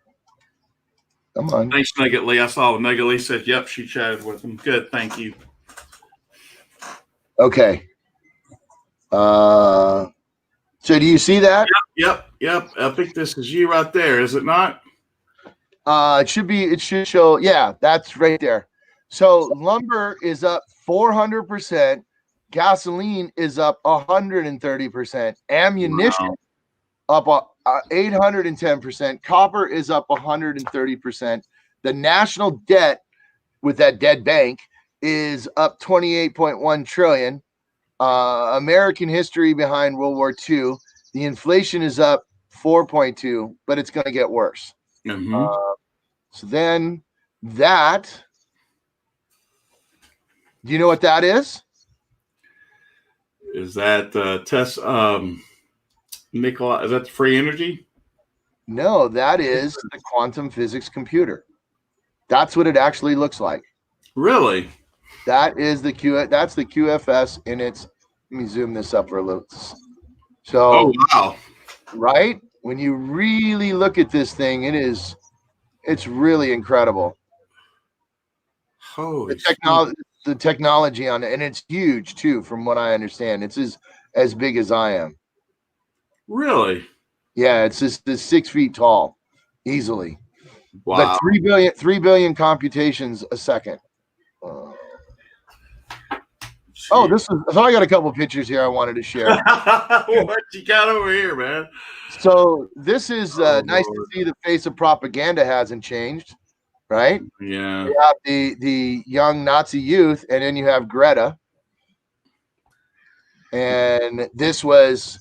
Speaker 8: Come on.
Speaker 6: Thanks, Nugget Lee. I saw Nugget Lee said, yep, she chatted with him. Good, thank you.
Speaker 8: Okay. So do you see that?
Speaker 6: Yep. I think this is you right there, is it not?
Speaker 8: It should show. Yeah, that's right there. So lumber is up 400%. Gasoline is up 130%. Ammunition up 810%. Copper is up 130%. The national debt with that dead bank is up 28.1 trillion. American history behind World War II. The inflation is up 4.2, but it's going to get worse.
Speaker 6: Mm-hmm.
Speaker 8: So then that. Do you know what that is?
Speaker 6: Is that Nikola? Is that the free energy?
Speaker 8: No, that is the quantum physics computer. That's what it actually looks like.
Speaker 6: Really?
Speaker 8: That is that's the QFS in its. Let me zoom this up for a little. So,
Speaker 6: oh wow!
Speaker 8: Right? When you really look at this thing, it's really incredible.
Speaker 6: Holy
Speaker 8: the technology on it, and it's huge too, from what I understand. It's as big as I am.
Speaker 6: Really?
Speaker 8: Yeah, it's just 6 feet tall, easily.
Speaker 6: Wow.
Speaker 8: But 3 billion computations a second. So I got a couple pictures here I wanted to share.
Speaker 6: What you got over here, man?
Speaker 8: So this is nice to see. The face of propaganda hasn't changed. Right?
Speaker 6: Yeah.
Speaker 8: You have the young Nazi youth, and then you have Greta. And this was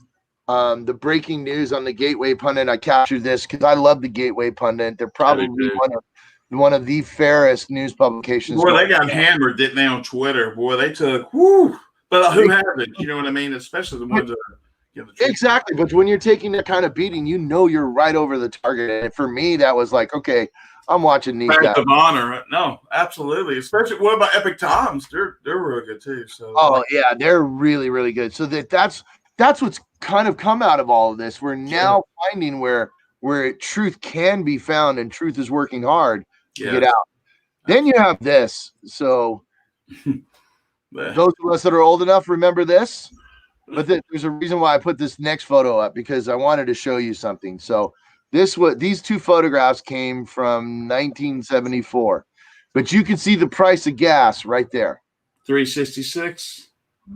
Speaker 8: the breaking news on the Gateway Pundit. I captured this because I love the Gateway Pundit. They're probably one of the fairest news publications.
Speaker 6: Boy, they got hammered, didn't they, on Twitter? Boy, they took whoo. But who hasn't? You know what I mean? Especially the ones that are
Speaker 8: exactly. But when you're taking that kind of beating, you're right over the target. And for me, that was like, okay, I'm watching these guys.
Speaker 6: Of honor. No, absolutely. Especially what about Epic Times? They're really good too. So
Speaker 8: yeah, they're really, really good. So that's what's kind of come out of all of this. We're now finding where truth can be found, and truth is working hard to get out. Then you have this. So those of us that are old enough remember this. But there's a reason why I put this next photo up, because I wanted to show you something. So these two photographs came from 1974, but you can see the price of gas right there.
Speaker 6: 366.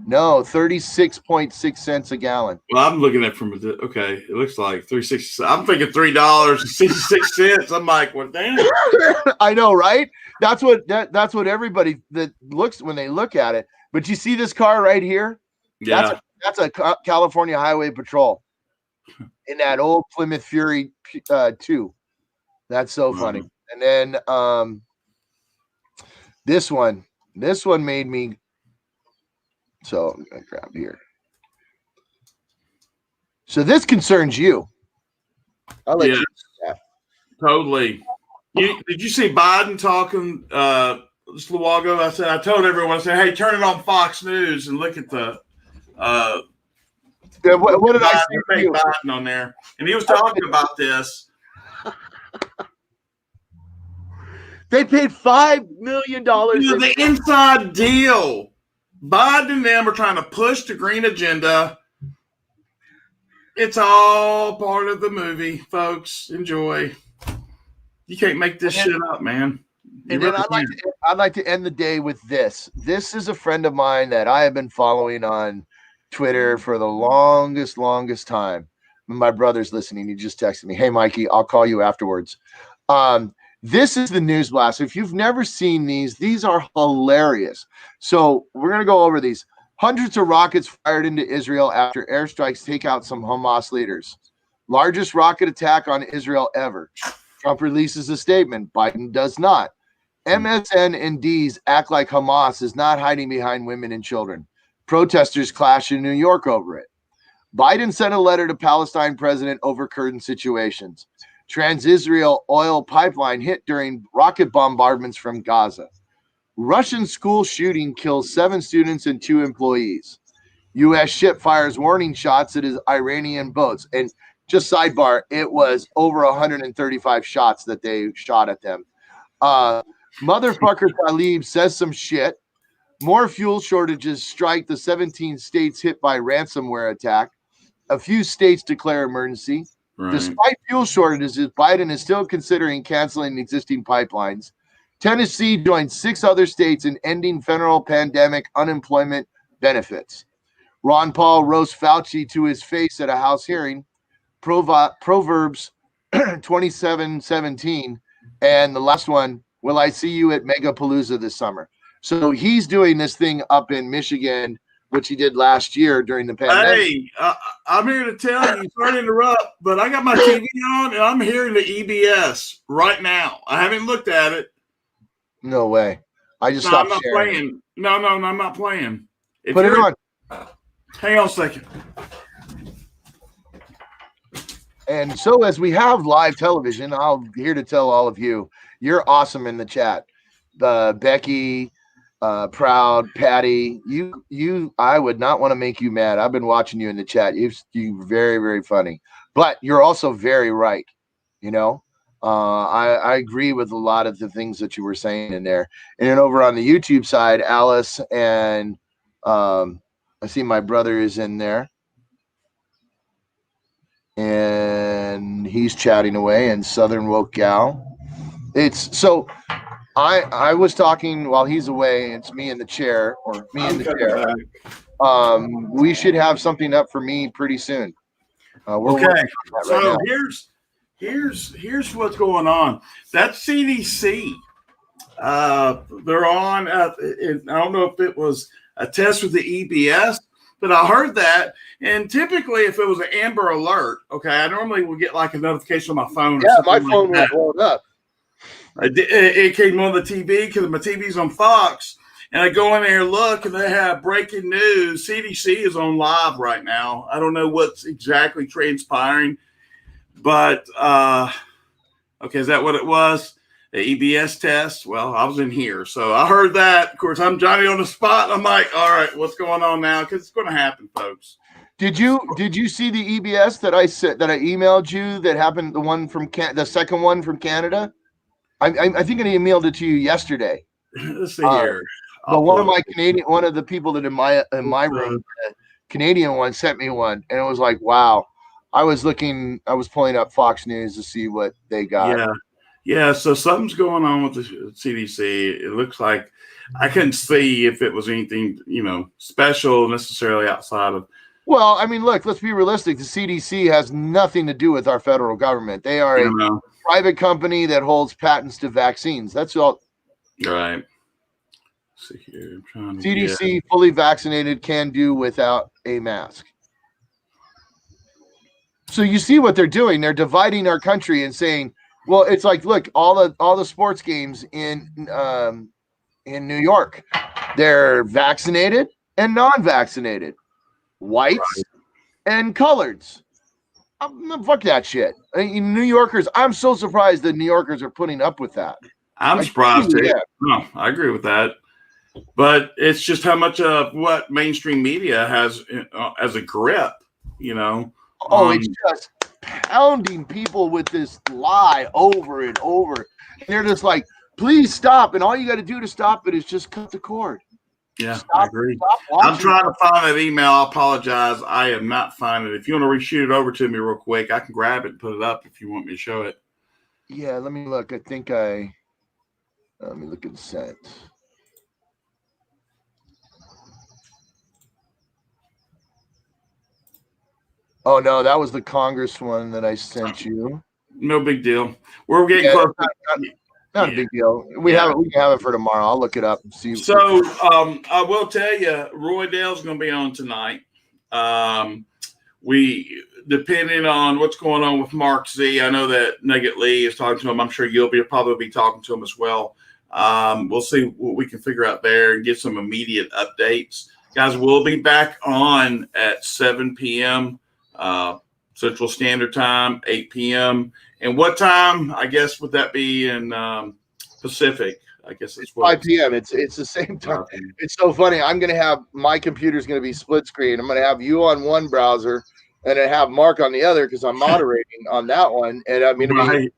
Speaker 8: No, 36.6 cents a gallon.
Speaker 6: Well, I'm looking at it looks like 366. I'm thinking $3.66. I'm like, well, damn.
Speaker 8: I know, right? That's what everybody that looks when they look at it. But you see this car right here?
Speaker 6: Yeah.
Speaker 8: That's a California Highway Patrol in that old Plymouth Fury 2. That's so funny. And then this one made me. So I'm gonna grab here. So this concerns you. I'll let you do that.
Speaker 6: Totally. Did you see Biden talking just a little while ago? I told everyone, hey, turn it on Fox News and look at the
Speaker 8: What did I say to you?
Speaker 6: Biden on there, and he was talking about this.
Speaker 8: They paid $5 million.
Speaker 6: The inside deal. Biden and them are trying to push the green agenda. It's all part of the movie, folks. Enjoy. You can't make this shit up, man.
Speaker 8: And then I'd like to end the day with this. This is a friend of mine that I have been following on Twitter for the longest time. My brother's listening. He just texted me, "Hey, Mikey, I'll call you afterwards." This is the news blast. If you've never seen these are hilarious. So we're going to go over these. Hundreds of rockets fired into Israel after airstrikes take out some Hamas leaders. Largest rocket attack on Israel ever. Trump releases a statement. Biden does not. MSN and D's act like Hamas is not hiding behind women and children. Protesters clash in New York over it. Biden sent a letter to Palestine president over current situations. Trans-Israel oil pipeline hit during rocket bombardments from Gaza. Russian school shooting kills 7 students and 2 employees. U.S. ship fires warning shots at Iranian boats. And just sidebar, it was over 135 shots that they shot at them. Motherfucker Talib says some shit. More fuel shortages strike the 17 states hit by ransomware attack. A few states declare emergency. Right. Despite fuel shortages, Biden is still considering canceling existing pipelines. Tennessee joins 6 other states in ending federal pandemic unemployment benefits. Ron Paul roasts Fauci to his face at a House hearing. Proverbs 27:17. And the last one, will I see you at Megapalooza this summer? So he's doing this thing up in Michigan, which he did last year during the pandemic.
Speaker 6: Hey, I'm here to tell you, sorry to interrupt, but I got my TV on and I'm hearing the EBS right now. I haven't looked at it.
Speaker 8: No way. I just stopped sharing.
Speaker 6: Playing. No, I'm not playing.
Speaker 8: Put it on.
Speaker 6: Hang on a second.
Speaker 8: And so as we have live television, I'm here to tell all of you, you're awesome in the chat. Becky, Proud, Patty, you I would not want to make you mad. I've been watching you in the chat. You're very, very funny, but you're also very right. You know, I agree with a lot of the things that you were saying in there. And then over on the YouTube side, Alice and I see my brother is in there and he's chatting away, and Southern Woke Gal. It's so I was talking while he's away. It's me in the chair, or me in the chair. We should have something up for me pretty soon.
Speaker 6: Okay, so here's what's going on. That's CDC. They're on. I don't know if it was a test with the EBS, but I heard that. And typically, if it was an Amber Alert, okay, I normally would get like a notification on my phone.
Speaker 8: Yeah, my phone will blow up.
Speaker 6: It came on the TV because my TV's on Fox, and I go in there and look, and they have breaking news. CDC is on live right now. I don't know what's exactly transpiring, but okay, is that what it was? The EBS test? Well, I was in here, so I heard that. Of course, I'm Johnny on the spot. I'm like, all right, what's going on now? Because it's going to happen, folks.
Speaker 8: Did you see the EBS that I emailed you that happened? The one from the second one from Canada. I think I emailed it to you yesterday.
Speaker 6: Let's see here.
Speaker 8: But one of the people that in my room, the Canadian one, sent me one, and it was like, wow. I was pulling up Fox News to see what they got.
Speaker 6: Yeah. So something's going on with the CDC. It looks like I couldn't see if it was anything, special necessarily outside of.
Speaker 8: Well, I mean, look, let's be realistic. The CDC has nothing to do with our federal government. They are a private company that holds patents to vaccines. That's all.
Speaker 6: All right. Let's see here.
Speaker 8: CDC fully vaccinated can do without a mask. So you see what they're doing. They're dividing our country and saying, well, it's like, look, all the sports games in New York, they're vaccinated and non-vaccinated. Whites and coloreds. Fuck that shit. New Yorkers, I'm so surprised that New Yorkers are putting up with that.
Speaker 6: I'm surprised too. No, I agree with that. But it's just how much of what mainstream media has as a grip you know.
Speaker 8: Oh, it's just pounding people with this lie over and over. And they're just like, please stop. And all you got to do to stop it is just cut the cord.
Speaker 6: Yeah, I agree. I'm trying to find that email. I apologize. I am not finding it. If you want to reshoot it over to me real quick, I can grab it and put it up if you want me to show it.
Speaker 8: Yeah, let me look. Let me look at the sent. Oh, no, that was the Congress one that I sent you.
Speaker 6: No big deal. We're getting close.
Speaker 8: Not a big deal. We can have it for tomorrow. I'll look it up and see.
Speaker 6: So I will tell you, Roy Dale's going to be on tonight. We, depending on what's going on with Mark Z, I know that Nugget Lee is talking to him. I'm sure you'll probably be talking to him as well. We'll see what we can figure out there and get some immediate updates. Guys, we'll be back on at 7 p.m. Central Standard Time, 8 p.m. And what time, I guess, would that be in Pacific? I guess it's
Speaker 8: 5 p.m. It's the same time. It's so funny. I'm going to have my computer's going to be split screen. I'm going to have you on one browser and I have Mark on the other because I'm moderating on that one. And I'm going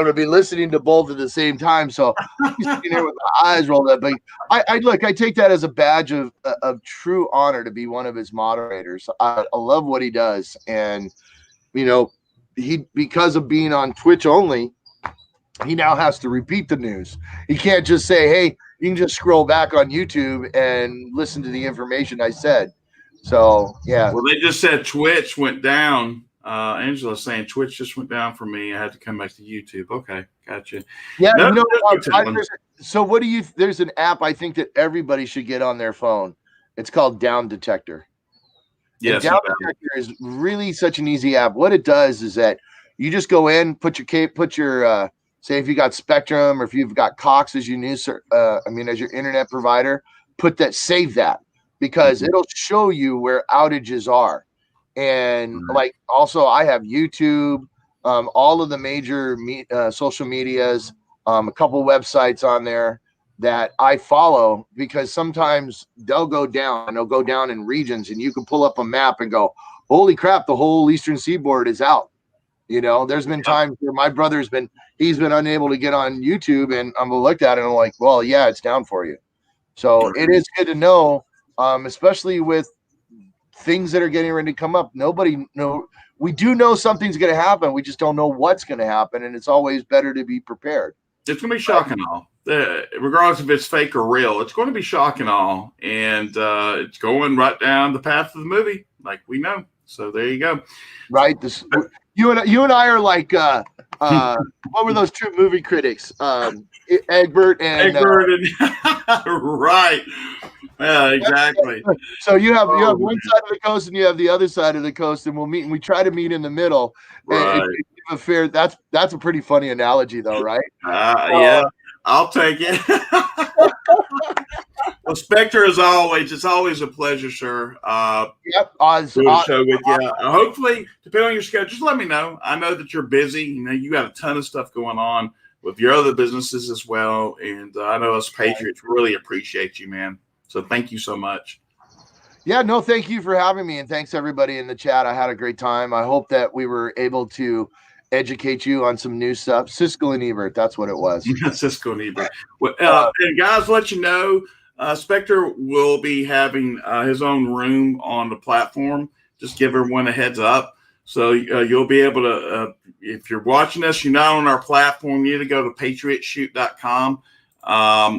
Speaker 8: to be listening to both at the same time. So I'm sitting there with my eyes rolled up. But I take that as a badge of true honor to be one of his moderators. I love what he does. And, because of being on Twitch only, he now has to repeat the news. He can't just say, hey, you can just scroll back on YouTube and listen to the information I said. So, yeah.
Speaker 6: Well, they just said Twitch went down. Angela's saying Twitch just went down for me. I had to come back to YouTube. Okay, gotcha.
Speaker 8: Yeah, so what there's an app I think that everybody should get on their phone. It's called Down Detector. Yes, Down Detector is really such an easy app. What it does is that you just go in, put your say if you got Spectrum or if you've got Cox as your as your internet provider, save that because it'll show you where outages are. And also I have YouTube, all of the major social medias, a couple websites on there that I follow because sometimes they'll go down in regions and you can pull up a map and go, holy crap, the whole Eastern Seaboard is out. There's been times where my brother's been unable to get on YouTube and I'm looked at it and I'm like, well, yeah, it's down for you. So it is good to know, especially with things that are getting ready to come up. We do know something's going to happen. We just don't know what's going to happen. And it's always better to be prepared.
Speaker 6: It's going to be shocking all. Regardless if it's fake or real, it's going to be shocking all. And it's going right down the path of the movie, like we know. So there you go.
Speaker 8: Right. You and I are like, what were those two movie critics? Egbert and
Speaker 6: right. Yeah, exactly.
Speaker 8: So you have one side of the coast and you have the other side of the coast, and we'll meet and we try to meet in the middle.
Speaker 6: Right.
Speaker 8: And that's a pretty funny analogy, though, right?
Speaker 6: Yeah, I'll take it. Well, Spectre, as always, it's always a pleasure, sir.
Speaker 8: Yep.
Speaker 6: Doing a show with you. Hopefully, depending on your schedule, just let me know. I know that you're busy. You got a ton of stuff going on with your other businesses as well, and I know us Patriots really appreciate you, man. So thank you so much.
Speaker 8: Yeah, no, thank you for having me, and thanks everybody in the chat. I had a great time. I hope that we were able to educate you on some new stuff. Siskel and Ebert, that's what it was.
Speaker 6: Siskel and Ebert. Well, and guys, let you know, Spectre will be having his own room on the platform. Just give everyone a heads up. So you'll be able to, if you're watching us, you're not on our platform, you need to go to patriotshute.com.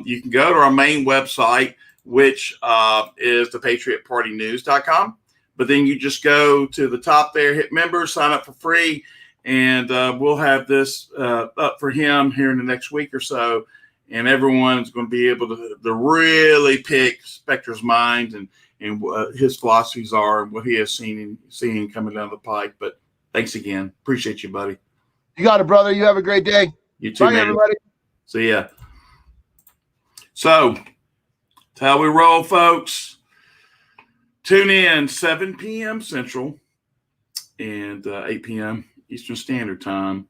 Speaker 6: You can go to our main website, which is the patriotpartynews.com. But then you just go to the top there, hit members, sign up for free, and we'll have this up for him here in the next week or so. And everyone's going to be able to really pick Spectre's mind and what his philosophies are and what he has seen coming down the pike. But thanks again. Appreciate you, buddy.
Speaker 8: You got it, brother. You have a great day.
Speaker 6: You too,
Speaker 8: bye,
Speaker 6: man.
Speaker 8: everybody.
Speaker 6: See ya. So, that's how we roll, folks. Tune in 7 p.m. Central and 8 p.m. Eastern Standard Time.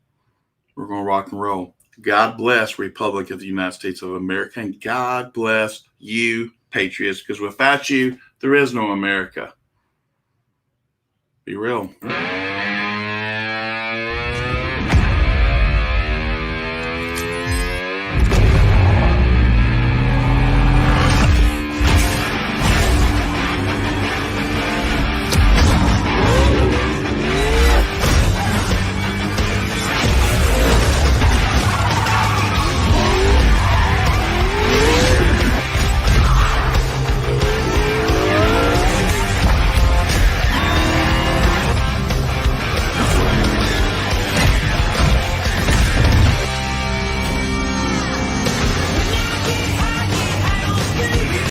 Speaker 6: We're going to rock and roll. God bless Republic of the United States of America, and God bless you, Patriots, because without you, there is no America. Be real.